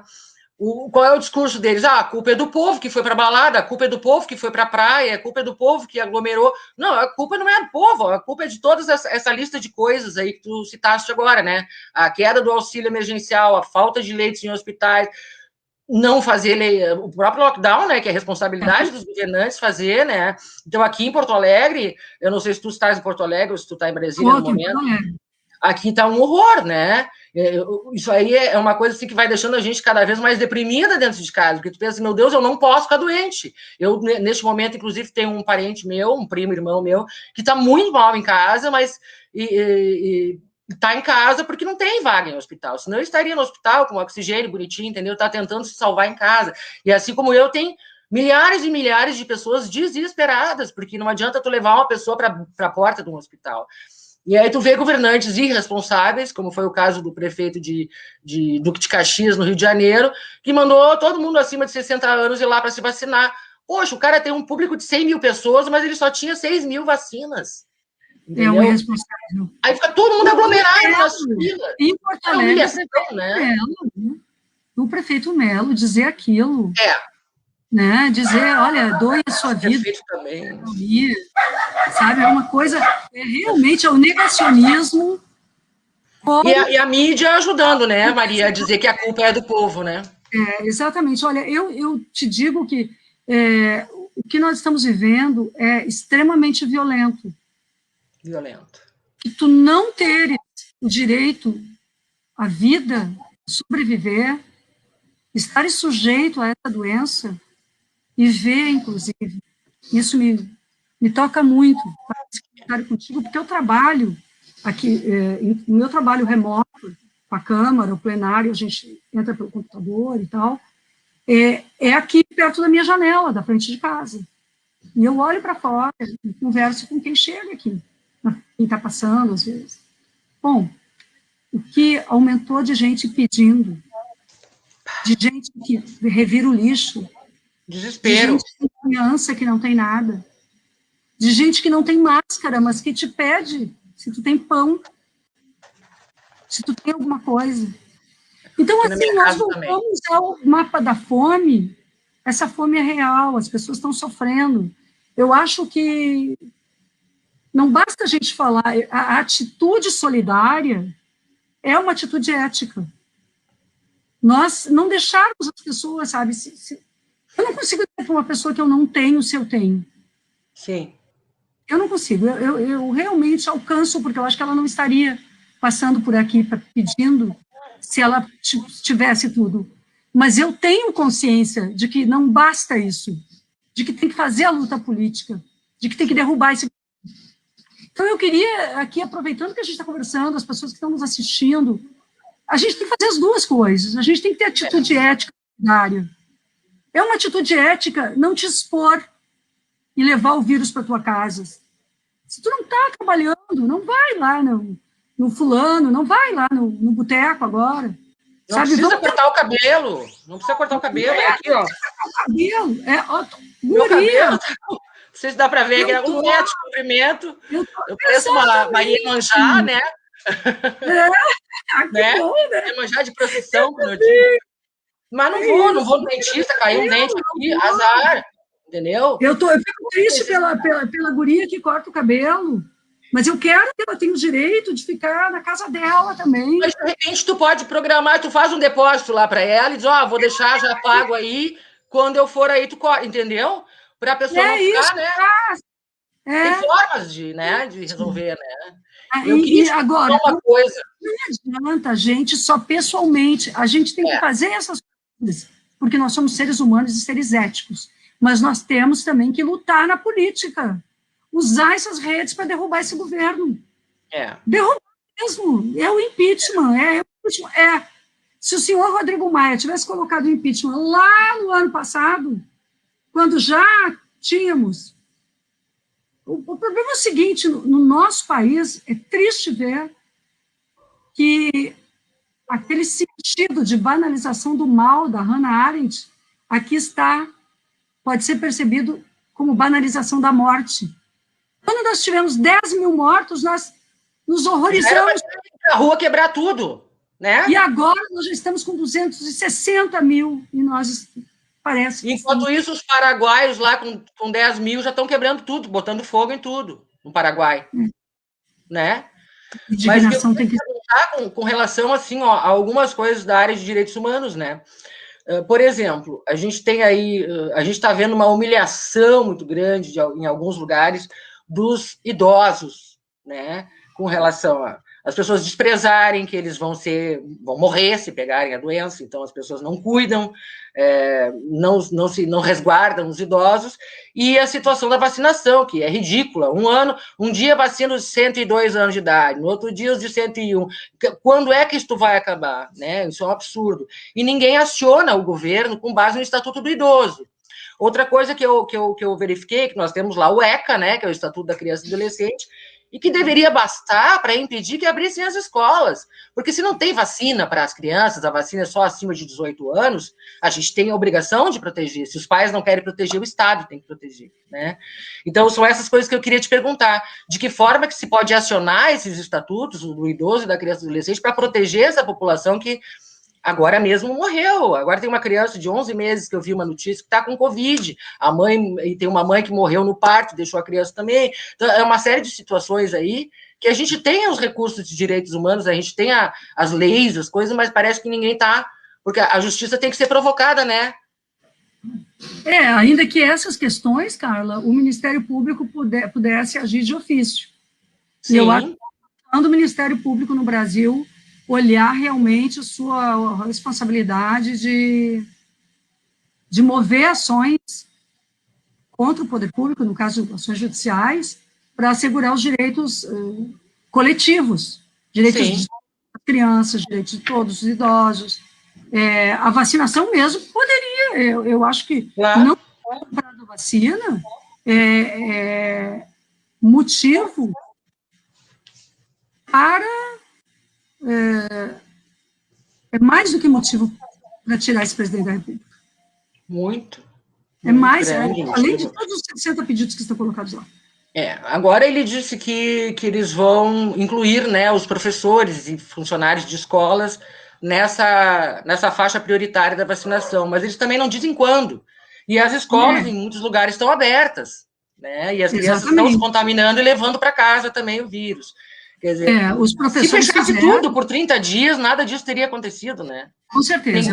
Qual é o discurso deles? Ah, a culpa é do povo que foi para balada, a culpa é do povo que foi para a praia, a culpa é do povo que aglomerou. Não, a culpa não é do povo, a culpa é de toda essa lista de coisas aí que tu citaste agora, né? A queda do auxílio emergencial, a falta de leitos em hospitais, não fazer o próprio lockdown, né, que é responsabilidade dos governantes fazer, né? Então, aqui em Porto Alegre, eu não sei se tu estás em Porto Alegre ou se tu está em Brasília no momento, aqui está um horror, né? Isso aí é uma coisa assim, que vai deixando a gente cada vez mais deprimida dentro de casa, porque tu pensa, meu Deus, eu não posso ficar doente. Eu, neste momento, inclusive, tenho um parente meu, um primo, irmão meu, que está muito mal em casa, mas está em casa porque não tem vaga em hospital, senão eu estaria no hospital com oxigênio bonitinho, entendeu? Está tentando se salvar em casa. E assim como eu, tem milhares e milhares de pessoas desesperadas, porque não adianta tu levar uma pessoa para a porta de um hospital. E aí tu vê governantes irresponsáveis, como foi o caso do prefeito de Duque de Caxias, no Rio de Janeiro, que mandou todo mundo acima de 60 anos ir lá para se vacinar. Poxa, o cara tem um público de 100 mil pessoas, mas ele só tinha 6 mil vacinas. Entendeu? É um irresponsável. Aí fica todo mundo aglomerado nas filas. Em Porto Alegre, né? O prefeito Melo dizer aquilo. Né? Dizer, olha, doe a sua vida. Também. Sabe, é uma coisa, realmente é o negacionismo. E a mídia ajudando, né, Maria, a dizer que a culpa é do povo, né? Exatamente. Olha, eu te digo que o que nós estamos vivendo é extremamente violento. Que tu não teres o direito à vida, sobreviver, estar sujeito a essa doença, e ver, inclusive, isso me toca muito, para contigo, porque eu trabalho aqui, no meu trabalho remoto, com a Câmara, o plenário, a gente entra pelo computador e tal, é aqui perto da minha janela, da frente de casa. E eu olho para fora e converso com quem chega aqui, quem está passando, às vezes. Bom, o que aumentou de gente pedindo, de gente que revira o lixo, desespero, de gente que tem criança que não tem nada, de gente que não tem máscara, mas que te pede se tu tem pão, se tu tem alguma coisa. Então, assim, nós voltamos ao mapa da fome. Essa fome é real, as pessoas estão sofrendo. Eu acho que não basta a gente falar, a atitude solidária é uma atitude ética. Nós não deixarmos as pessoas, sabe, eu não consigo dizer para uma pessoa que eu não tenho se eu tenho. Sim. Eu não consigo, eu realmente alcanço, porque eu acho que ela não estaria passando por aqui pedindo se ela tivesse tudo. Mas eu tenho consciência de que não basta isso, de que tem que fazer a luta política, de que tem que derrubar esse... Então eu queria, aqui, aproveitando que a gente está conversando, as pessoas que estão nos assistindo, a gente tem que fazer as duas coisas, a gente tem que ter atitude ética solidária. É uma atitude ética não te expor e levar o vírus para tua casa. Se tu não está trabalhando, não vai lá no fulano, não vai lá no boteco agora. Não precisa cortar o cabelo. Não precisa cortar o cabelo. É aqui, ó. Meu cabelo. Não sei se dá para ver, que é 1 metro de comprimento. Eu pareço uma Iemanjá, né? Né? Bom, né? Iemanjá de procissão, como eu digo. Mas não vou no dentista, caiu um dente aqui, azar. Entendeu? Eu fico triste pela guria que corta o cabelo. Mas eu quero que ela tenha o direito de ficar na casa dela também. Mas, de repente, tu pode programar, tu faz um depósito lá para ela e diz, vou deixar, já pago aí, quando eu for aí, tu corta, entendeu? Para a pessoa não ficar, isso, né? Tem formas de resolver, né? E agora, uma coisa. Não adianta a gente só pessoalmente, a gente tem que fazer essas coisas, porque nós somos seres humanos e seres éticos, mas nós temos também que lutar na política. Usar essas redes para derrubar esse governo. Derrubar mesmo. É o impeachment. Se o senhor Rodrigo Maia tivesse colocado o impeachment lá no ano passado, quando já tínhamos... O problema é o seguinte, no nosso país, é triste ver que aquele sentido de banalização do mal da Hannah Arendt aqui pode ser percebido como banalização da morte. Quando nós tivemos 10 mil mortos, nós nos horrorizamos. Na rua quebrar tudo. né? E agora nós já estamos com 260 mil, e nós parece que... Enquanto isso, os paraguaios lá com 10 mil já estão quebrando tudo, botando fogo em tudo no Paraguai, né? Indignação tem que... Com relação, assim, ó, a algumas coisas da área de direitos humanos, né? Por exemplo, a gente tem aí, a gente está vendo uma humilhação muito grande em alguns lugares dos idosos, né? Com relação a as pessoas desprezarem que eles vão morrer se pegarem a doença, então as pessoas não cuidam, não resguardam os idosos, e a situação da vacinação, que é ridícula. Um dia vacina os 102 anos de idade, no outro dia os de 101. Quando é que isso vai acabar? Né? Isso é um absurdo. E ninguém aciona o governo com base no Estatuto do Idoso. Outra coisa que eu verifiquei, que nós temos lá o ECA, né, que é o Estatuto da Criança e Adolescente, e que deveria bastar para impedir que abrissem as escolas. Porque se não tem vacina para as crianças, a vacina é só acima de 18 anos, a gente tem a obrigação de proteger. Se os pais não querem proteger, o Estado tem que proteger, né? Então, são essas coisas que eu queria te perguntar. De que forma que se pode acionar esses estatutos do idoso e da criança e do adolescente para proteger essa população que agora mesmo morreu. Agora tem uma criança de 11 meses que eu vi uma notícia que está com Covid. E tem uma mãe que morreu no parto, deixou a criança também. Então, é uma série de situações aí que a gente tem os recursos de direitos humanos, a gente tem as leis, as coisas, mas parece que ninguém está... Porque a justiça tem que ser provocada, né? Ainda que essas questões, Carla, o Ministério Público pudesse agir de ofício. Sim. E eu acho que o Ministério Público no Brasil olhar realmente a sua responsabilidade de mover ações contra o poder público, no caso, ações judiciais, para assegurar os direitos coletivos, direitos das crianças, direitos de todos os idosos. A vacinação mesmo poderia, eu acho que não comprar a vacina é motivo para... É mais do que motivo para tirar esse presidente da República. Muito. É mais, além de todos os 60 pedidos que estão colocados lá. Agora ele disse que eles vão incluir, né, os professores e funcionários de escolas nessa faixa prioritária da vacinação, mas eles também não dizem quando. E as escolas, em muitos lugares, estão abertas, né, e as crianças estão se contaminando e levando para casa também o vírus. Quer dizer, os professores se fechasse tudo por 30 dias, nada disso teria acontecido, né? Com certeza.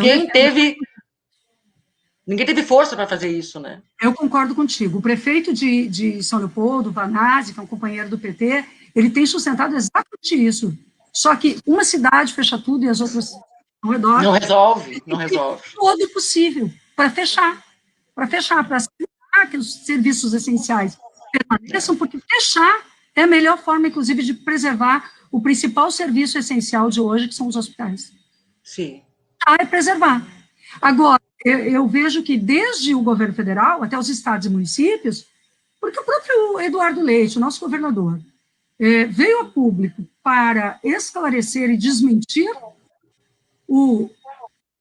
Ninguém teve força para fazer isso, né? Eu concordo contigo. O prefeito de São Leopoldo, Vanazzi, que é um companheiro do PT, ele tem sustentado exatamente isso. Só que uma cidade fecha tudo e as outras ao redor... Não resolve. Todo o possível para fechar, para assegurar que os serviços essenciais permaneçam, porque fechar é a melhor forma, inclusive, de preservar o principal serviço essencial de hoje, que são os hospitais. Sim. É preservar. Agora, eu vejo que desde o governo federal até os estados e municípios, porque o próprio Eduardo Leite, o nosso governador, veio a público para esclarecer e desmentir o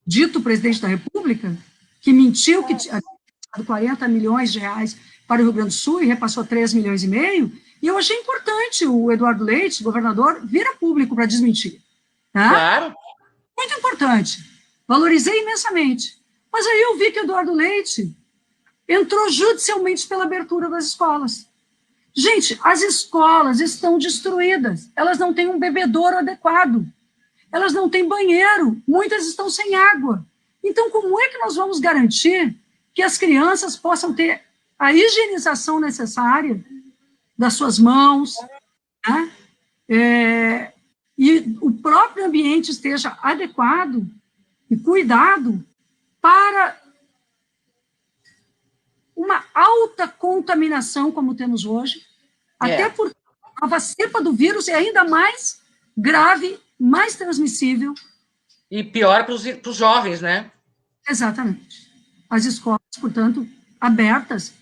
dito presidente da República, que mentiu que tinha dado 40 milhões de reais para o Rio Grande do Sul e repassou 3,5 milhões, e eu achei importante o Eduardo Leite, governador, vir a público para desmentir. Tá? Claro. Muito importante. Valorizei imensamente. Mas aí eu vi que o Eduardo Leite entrou judicialmente pela abertura das escolas. Gente, as escolas estão destruídas. Elas não têm um bebedouro adequado. Elas não têm banheiro. Muitas estão sem água. Então, como é que nós vamos garantir que as crianças possam ter a higienização necessária das suas mãos, né? E o próprio ambiente esteja adequado e cuidado para uma alta contaminação como temos hoje, até porque a nova cepa do vírus é ainda mais grave, mais transmissível. E pior para os jovens, né? Exatamente. As escolas, portanto, abertas,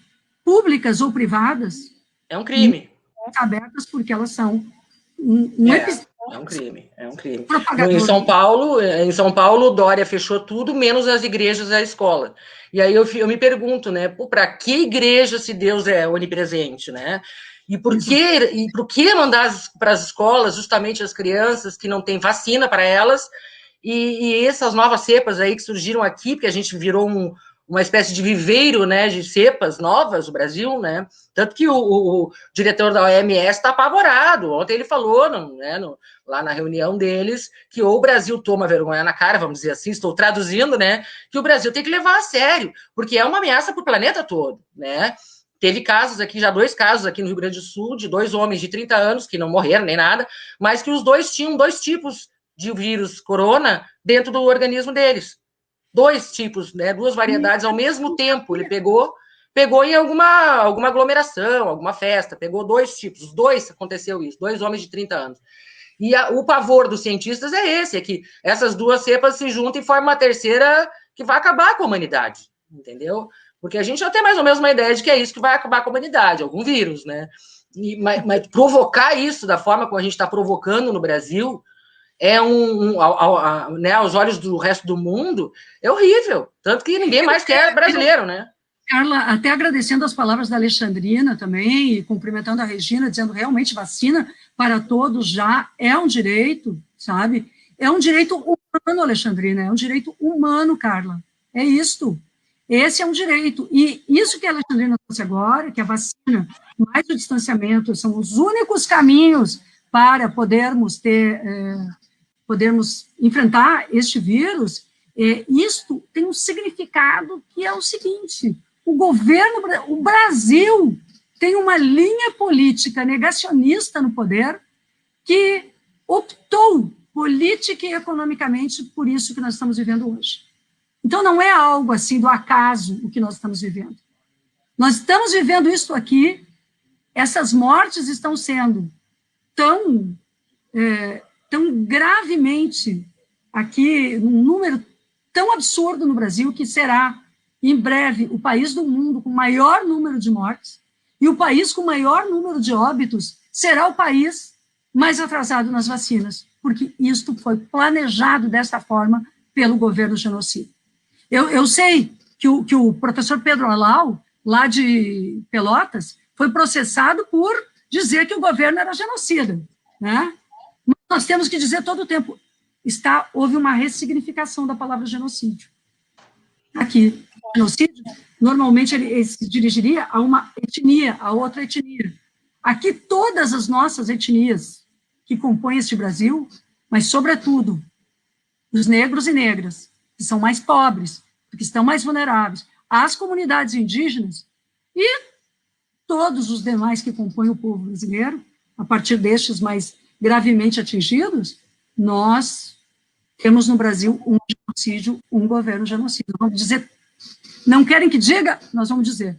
públicas ou privadas... É um crime. Abertas porque elas são É um crime. Em São Paulo, Dória fechou tudo, menos as igrejas e a escola. E aí eu me pergunto, né, para que igreja se Deus é onipresente, né? E por que mandar para as escolas justamente as crianças que não têm vacina para elas e essas novas cepas aí que surgiram aqui, porque a gente virou uma espécie de viveiro, né, de cepas novas no Brasil, né, tanto que o diretor da OMS está apavorado. Ontem ele falou, lá na reunião deles, que ou o Brasil toma vergonha na cara, vamos dizer assim, estou traduzindo, né, que o Brasil tem que levar a sério, porque é uma ameaça para o planeta todo, né. Teve casos aqui, já 2 casos aqui no Rio Grande do Sul, de 2 homens de 30 anos, que não morreram nem nada, mas que os dois tinham 2 tipos de vírus corona dentro do organismo deles. 2 tipos, né, 2 variedades ao mesmo tempo. Ele pegou em alguma aglomeração, alguma festa, pegou 2 tipos, os 2 aconteceu isso, 2 homens de 30 anos. E o pavor dos cientistas é esse, é que essas 2 cepas se juntam e formam uma terceira que vai acabar com a humanidade, entendeu? Porque a gente já tem mais ou menos uma ideia de que é isso que vai acabar com a humanidade, algum vírus, né? Mas provocar isso da forma como a gente está provocando no Brasil é né, aos olhos do resto do mundo, é horrível. Tanto que ninguém mais quer brasileiro, né? Carla, até agradecendo as palavras da Alexandrina também, e cumprimentando a Regina, dizendo realmente vacina para todos já é um direito, sabe? É um direito humano, Alexandrina, é um direito humano, Carla. É isto. Esse é um direito. E isso que a Alexandrina trouxe agora, que a vacina mais o distanciamento são os únicos caminhos para podermos enfrentar este vírus, isto tem um significado que é o seguinte: o Brasil tem uma linha política negacionista no poder que optou política e economicamente por isso que nós estamos vivendo hoje. Então, não é algo assim do acaso o que nós estamos vivendo. Nós estamos vivendo isso aqui, essas mortes estão sendo tão gravemente aqui, num número tão absurdo no Brasil, que será, em breve, o país do mundo com maior número de mortes, e o país com maior número de óbitos será o país mais atrasado nas vacinas, porque isto foi planejado dessa forma pelo governo genocida. Eu sei que o professor Pedro Alau, lá de Pelotas, foi processado por dizer que o governo era genocida, né? Mas nós temos que dizer todo o tempo, houve uma ressignificação da palavra genocídio. Aqui, genocídio, normalmente ele se dirigiria a uma etnia, a outra etnia. Aqui, todas as nossas etnias que compõem este Brasil, mas, sobretudo, os negros e negras, que são mais pobres, que estão mais vulneráveis, as comunidades indígenas e todos os demais que compõem o povo brasileiro, a partir destes mais gravemente atingidos, nós temos no Brasil um genocídio, um governo genocida. Vamos dizer, não querem que diga? Nós vamos dizer.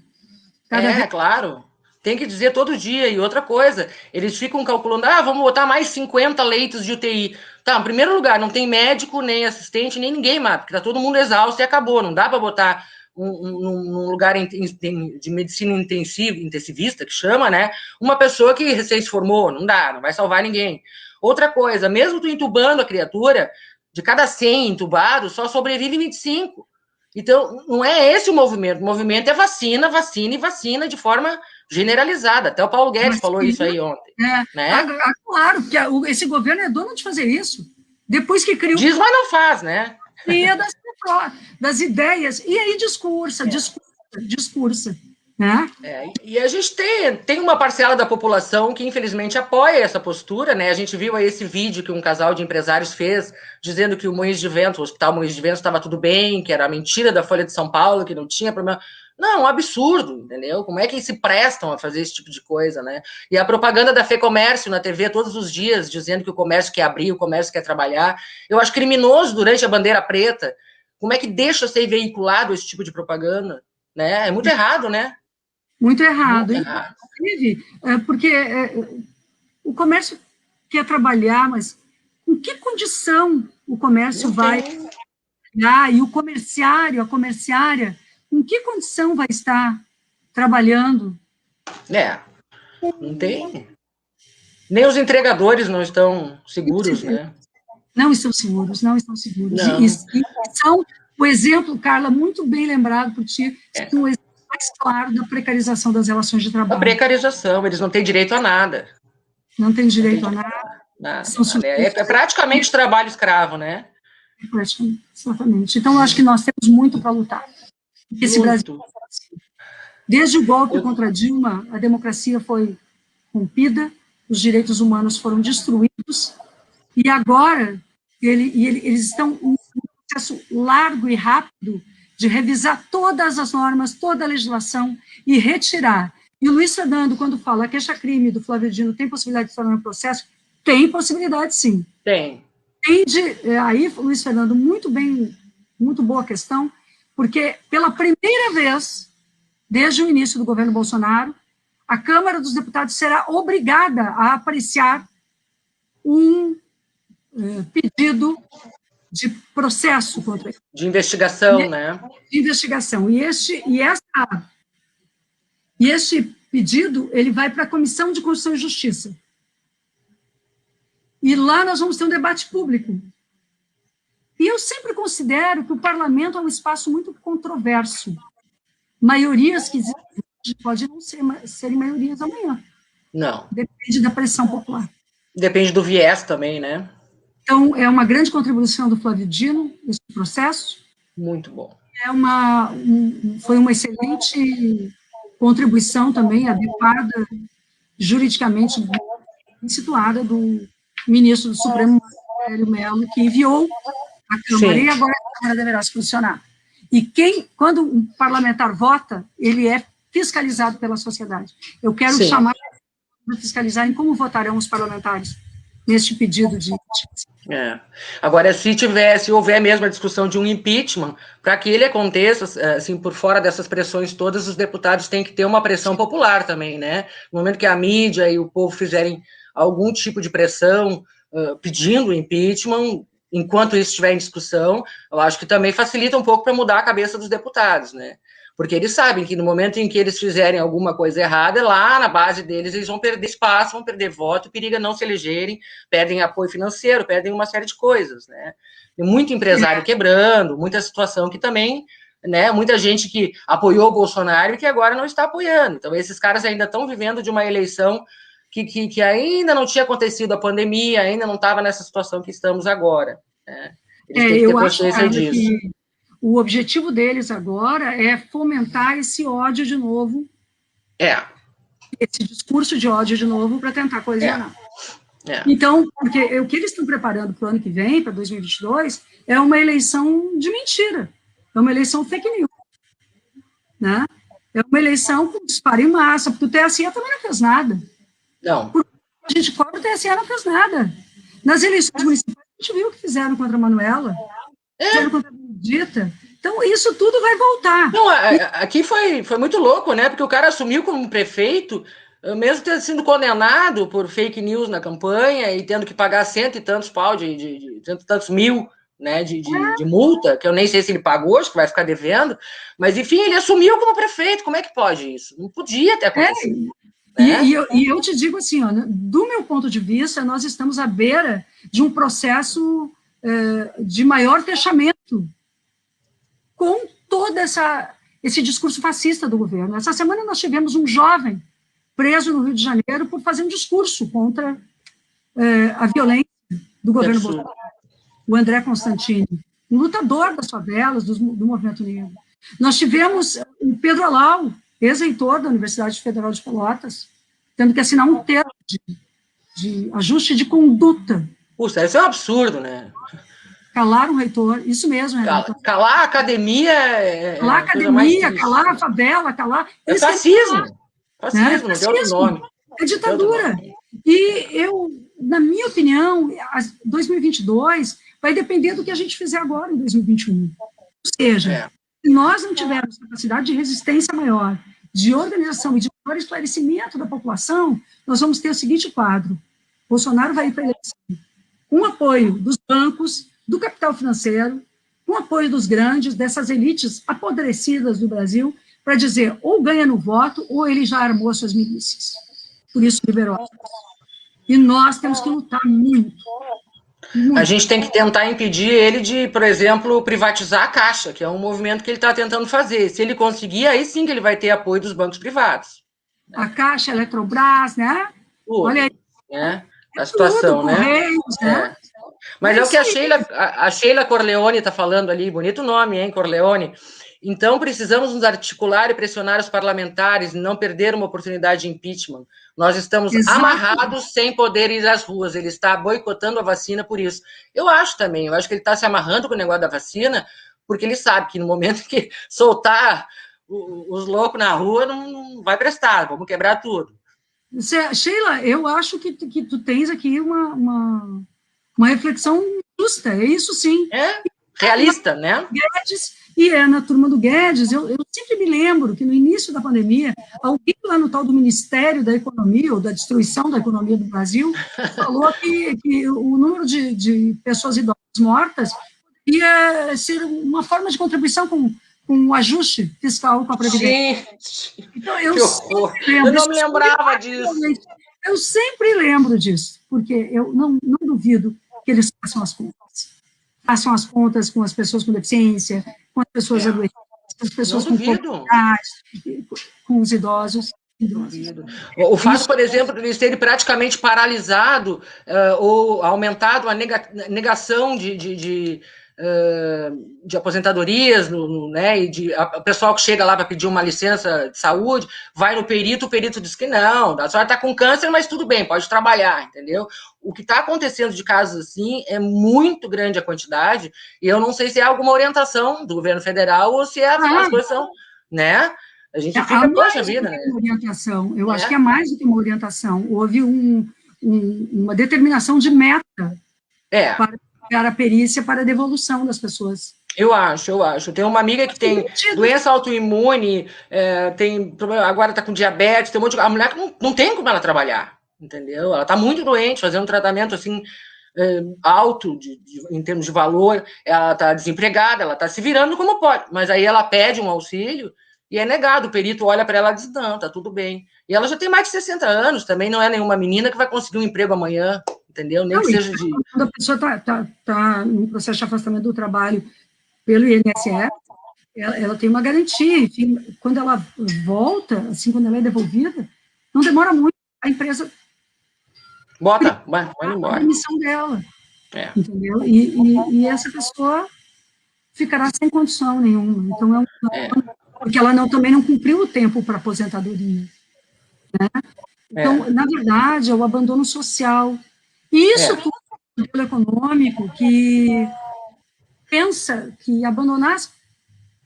Claro. Tem que dizer todo dia. E outra coisa, eles ficam calculando, vamos botar mais 50 leitos de UTI. Tá, em primeiro lugar, não tem médico, nem assistente, nem ninguém mais, porque tá todo mundo exausto e acabou. Não dá para botar num lugar de medicina intensivista, que chama, né? Uma pessoa que recém se formou, não dá, não vai salvar ninguém. Outra coisa, mesmo tu entubando a criatura, de cada 100 entubados, só sobrevive 25. Então, não é esse o movimento. O movimento é vacina, vacina e vacina de forma generalizada. Até o Paulo Guedes falou isso aí ontem. Né? Claro, porque esse governo é dono de fazer isso. Depois que criou... Diz, mas não faz, né? E das ideias. E aí discursa. Né? E a gente tem uma parcela da população que, infelizmente, apoia essa postura, né? A gente viu aí esse vídeo que um casal de empresários fez, dizendo que o Hospital Moinhos de Vento estava tudo bem, que era mentira da Folha de São Paulo, que não tinha problema. Não, um absurdo, entendeu? Como é que se prestam a fazer esse tipo de coisa, né? E a propaganda da FEComércio na TV todos os dias, dizendo que o comércio quer abrir, o comércio quer trabalhar. Eu acho criminoso durante a bandeira preta. Como é que deixa ser veiculado esse tipo de propaganda? Né? É muito errado, né? Muito errado. Inclusive, porque o comércio quer trabalhar, mas com que condição o comércio vai trabalhar? E o comerciário, a comerciária, com que condição vai estar trabalhando? Não tem. Nem os entregadores não estão seguros, né? Não estão seguros. Não. E são o exemplo, Carla, muito bem lembrado por ti, são o exemplo mais claro da precarização das relações de trabalho. A precarização, eles não têm direito a nada. Não têm direito a nada. É praticamente trabalho escravo, né? Exatamente. Então, eu acho que nós temos muito para lutar. Esse Brasil, desde o golpe contra Dilma, a democracia foi rompida, os direitos humanos foram destruídos, e agora eles estão em um processo largo e rápido de revisar todas as normas, toda a legislação e retirar. E o Luiz Fernando, quando fala a queixa-crime do Flávio Dino tem possibilidade de se tornar um processo, tem possibilidade, sim. Tem. Aí, Luiz Fernando, muito bem, muito boa questão, porque pela primeira vez, desde o início do governo Bolsonaro, a Câmara dos Deputados será obrigada a apreciar um pedido de processo contra ele. De investigação, né? De investigação. E este pedido, ele vai para a Comissão de Constituição e Justiça. E lá nós vamos ter um debate público. E eu sempre considero que o parlamento é um espaço muito controverso. Maiorias que existem hoje podem não serem maiorias amanhã. Não. Depende da pressão popular. Depende do viés também, né? Então, é uma grande contribuição do Flávio Dino, esse processo. Muito bom. Foi uma excelente contribuição também, adequada, juridicamente situada, do ministro do Supremo, Hélio Mello, que enviou a Câmara, e agora a Câmara deverá se funcionar. E quando um parlamentar vota, ele é fiscalizado pela sociedade. Eu quero chamar para fiscalizarem como votarão os parlamentares neste pedido de impeachment. Agora, se houver mesmo a discussão de um impeachment, para que ele aconteça, assim, por fora dessas pressões todas, os deputados têm que ter uma pressão popular também, né? No momento que a mídia e o povo fizerem algum tipo de pressão pedindo impeachment, enquanto isso estiver em discussão, eu acho que também facilita um pouco para mudar a cabeça dos deputados, né? Porque eles sabem que no momento em que eles fizerem alguma coisa errada, lá na base deles, eles vão perder espaço, vão perder voto, periga não se elegerem, perdem apoio financeiro, perdem uma série de coisas, né? Tem muito empresário quebrando, muita situação que também, né, muita gente que apoiou o Bolsonaro e que agora não está apoiando. Então, esses caras ainda estão vivendo de uma eleição que ainda não tinha acontecido a pandemia, ainda não estava nessa situação que estamos agora, né? Eles têm que ter consciência disso. Que o objetivo deles agora é fomentar esse ódio de novo, esse discurso de ódio de novo, para tentar coisionar. Então, porque o que eles estão preparando para o ano que vem, para 2022, é uma eleição de mentira, é uma eleição fake news, né? É uma eleição com disparo em massa, porque o TSE também não fez nada. Não. Porque a gente cobra, o TSE não fez nada. Nas eleições municipais, a gente viu o que fizeram contra a Manuela, fizeram contra a Benedita. Então, isso tudo vai voltar. Não, aqui foi muito louco, né? Porque o cara assumiu como prefeito, mesmo tendo sido condenado por fake news na campanha e tendo que pagar cento e tantos mil, né, de multa, que eu nem sei se ele pagou, acho que vai ficar devendo, mas, enfim, ele assumiu como prefeito. Como é que pode isso? Não podia ter acontecido. E eu te digo assim, ó, do meu ponto de vista, nós estamos à beira de um processo de maior fechamento com todo esse discurso fascista do governo. Essa semana nós tivemos um jovem preso no Rio de Janeiro por fazer um discurso contra a violência do governo Bolsonaro, o André Constantini, um lutador das favelas, do movimento negro. Nós tivemos o Pedro Alau, ex-reitor da Universidade Federal de Pelotas, tendo que assinar um termo de ajuste de conduta. Puxa, isso é um absurdo, né? Calar um reitor, isso mesmo. Calar a academia calar a academia, calar a favela, calar... É fascismo. Fascismo, não tem outro nome. É ditadura. E eu, na minha opinião, 2022 vai depender do que a gente fizer agora em 2021. Ou seja, se nós não tivermos capacidade de resistência maior, de organização e de maior esclarecimento da população, nós vamos ter o seguinte quadro: Bolsonaro vai ir para a eleição com apoio dos bancos, do capital financeiro, com apoio dos grandes, dessas elites apodrecidas do Brasil, para dizer ou ganha no voto, ou ele já armou suas milícias. Por isso liberou. E nós temos que lutar muito. A gente tem que tentar impedir ele de, por exemplo, privatizar a Caixa, que é um movimento que ele está tentando fazer. Se ele conseguir, aí sim que ele vai ter apoio dos bancos privados. A Caixa, a Eletrobras, né? Olha aí. A situação, né? Correios, né? Mas é o que a Sheila Corleone está falando ali, bonito nome, hein, Corleone. Então, precisamos nos articular e pressionar os parlamentares e não perder uma oportunidade de impeachment. Nós estamos amarrados sem poder ir às ruas. Ele está boicotando a vacina por isso. Eu acho também, eu acho que ele está se amarrando com o negócio da vacina, porque ele sabe que no momento que soltar os loucos na rua, não vai prestar, vamos quebrar tudo. Sheila, eu acho que tu tens aqui uma reflexão justa, é isso sim. É, realista, né? Guedes, e na turma do Guedes, eu sempre me lembro que no início da pandemia, alguém lá no tal do Ministério da Economia, ou da Destruição da Economia do Brasil, falou que o número de pessoas idosas mortas ia ser uma forma de contribuição com o ajuste fiscal com a Previdência. Gente, então, que horror. Eu não me lembrava disso. Eu sempre lembro disso, porque eu não duvido que eles façam as contas. Façam as contas com as pessoas com deficiência, com as pessoas adoecidas, com as pessoas com comorbidades, com os idosos. O fato, por exemplo, de eles terem praticamente paralisado ou aumentado a negação de aposentadorias, né, e o pessoal que chega lá para pedir uma licença de saúde, vai no perito, o perito diz que não, a senhora está com câncer, mas tudo bem, pode trabalhar, entendeu? O que está acontecendo de casos assim é muito grande a quantidade, e eu não sei se é alguma orientação do governo federal ou se as coisas são, né? A gente fica, poxa vida, né? Orientação. Eu acho que é mais do que uma orientação. Houve uma determinação de meta para a perícia, para a devolução das pessoas. Eu acho. Eu tenho uma amiga que tem doença autoimune, agora está com diabetes, tem um monte de... A mulher não tem como ela trabalhar, entendeu? Ela está muito doente, fazendo um tratamento assim alto em termos de valor, ela está desempregada, ela está se virando como pode, mas aí ela pede um auxílio e é negado. O perito olha para ela e diz, não, tá tudo bem. E ela já tem mais de 60 anos, também não é nenhuma menina que vai conseguir um emprego amanhã, entendeu? Nem que seja de... Quando a pessoa está no processo de afastamento do trabalho pelo INSS, ela tem uma garantia, enfim, quando ela volta, assim, quando ela é devolvida, não demora muito, a empresa vai embora. A demissão dela, entendeu? E essa pessoa ficará sem condição nenhuma. Então, porque ela também não cumpriu o tempo para aposentadoria. Né? Então, na verdade, é o abandono social. E isso tudo é um modelo econômico que pensa que abandonar as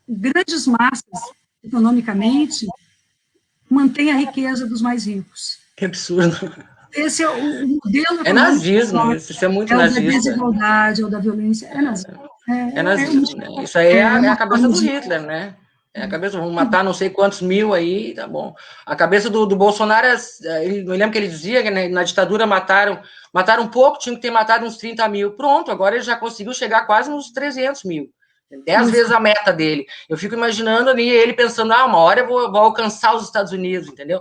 grandes massas economicamente mantém a riqueza dos mais ricos. Que absurdo. Esse é o modelo. É nazismo, isso é muito nazista. É o da desigualdade, é o da violência, é nazismo. É nazismo, né? Isso aí é a cabeça do Hitler, né? É a cabeça, vamos matar não sei quantos mil aí, tá bom. A cabeça do Bolsonaro, eu lembro que ele dizia que na ditadura mataram pouco, tinham que ter matado uns 30 mil. Pronto, agora ele já conseguiu chegar quase nos 300 mil. 10 vezes a meta dele. Eu fico imaginando ali ele pensando, uma hora eu vou alcançar os Estados Unidos, entendeu?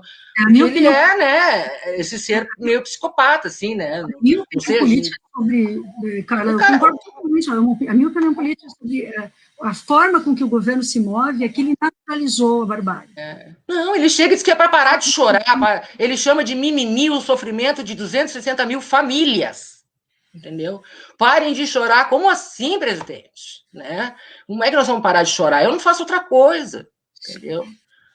Ele né, esse ser meio psicopata, assim, né? A minha opinião política sobre... Carla, eu concordo totalmente. A minha opinião política sobre a forma com que o governo se move é que ele naturalizou a barbárie. Não, ele chega e diz que é para parar de chorar. Ele chama de mimimi o sofrimento de 260 mil famílias. Entendeu? Parem de chorar. Como assim, presidente? Né? Como é que nós vamos parar de chorar? Eu não faço outra coisa. Entendeu?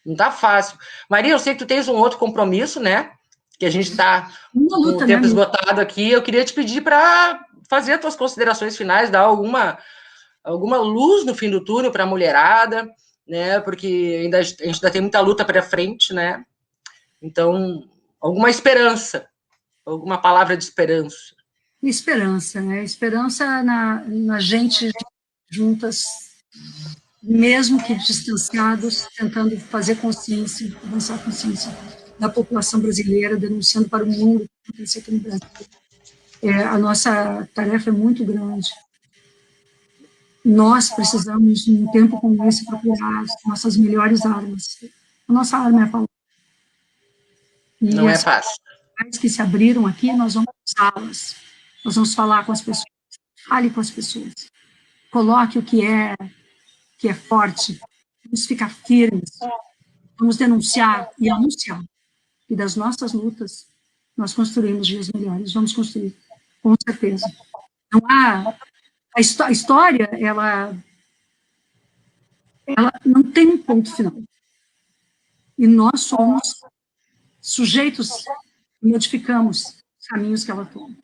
Não tá fácil. Maria, eu sei que tu tens um outro compromisso, né? Que a gente está com o tempo esgotado aqui. Eu queria te pedir para fazer as tuas considerações finais, dar alguma luz no fim do túnel para a mulherada, né? Porque a gente ainda tem muita luta para frente, né? Então, alguma esperança, alguma palavra de esperança. Esperança, né? Esperança na gente juntas, mesmo que distanciados, tentando fazer consciência, avançar a consciência da população brasileira, denunciando para o mundo o que acontece aqui no Brasil. A nossa tarefa é muito grande. Nós precisamos, num tempo como esse, procurar as nossas melhores armas. A nossa arma é a palavra. E não é fácil. As que se abriram aqui, nós vamos usá-las. Nós vamos falar com as pessoas. Fale com as pessoas. Coloque o que é forte. Vamos ficar firmes. Vamos denunciar e anunciar. E das nossas lutas, nós construímos dias melhores. Vamos construir, com certeza. Não há... A história, ela não tem um ponto final. E nós somos sujeitos que modificamos os caminhos que ela toma.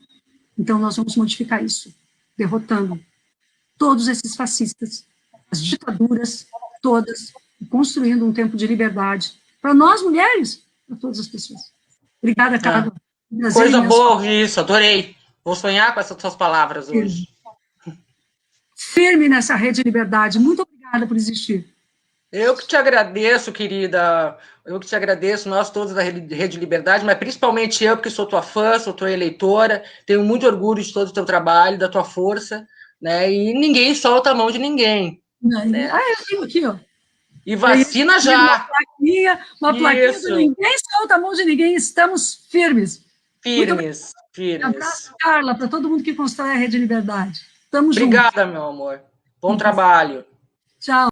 Então, nós vamos modificar isso, derrotando todos esses fascistas, as ditaduras todas, e construindo um tempo de liberdade para nós, mulheres, para todas as pessoas. Obrigada, Carla. Coisa boa ouvir isso, adorei. Vou sonhar com essas suas palavras hoje. Firme nessa rede de liberdade. Muito obrigada por existir. Eu que te agradeço, querida. Eu que te agradeço, nós todos da Rede Liberdade, mas principalmente eu, porque sou tua fã, sou tua eleitora, tenho muito orgulho de todo o teu trabalho, da tua força, né? E ninguém solta a mão de ninguém. Né? Eu tenho aqui, ó. E vacina já. Uma plaquinha do ninguém solta a mão de ninguém, estamos firmes. Firmes. Um abraço, Carla, para todo mundo que constrói a Rede Liberdade. Tamo junto. Obrigada, meu amor. Bom trabalho. Tchau.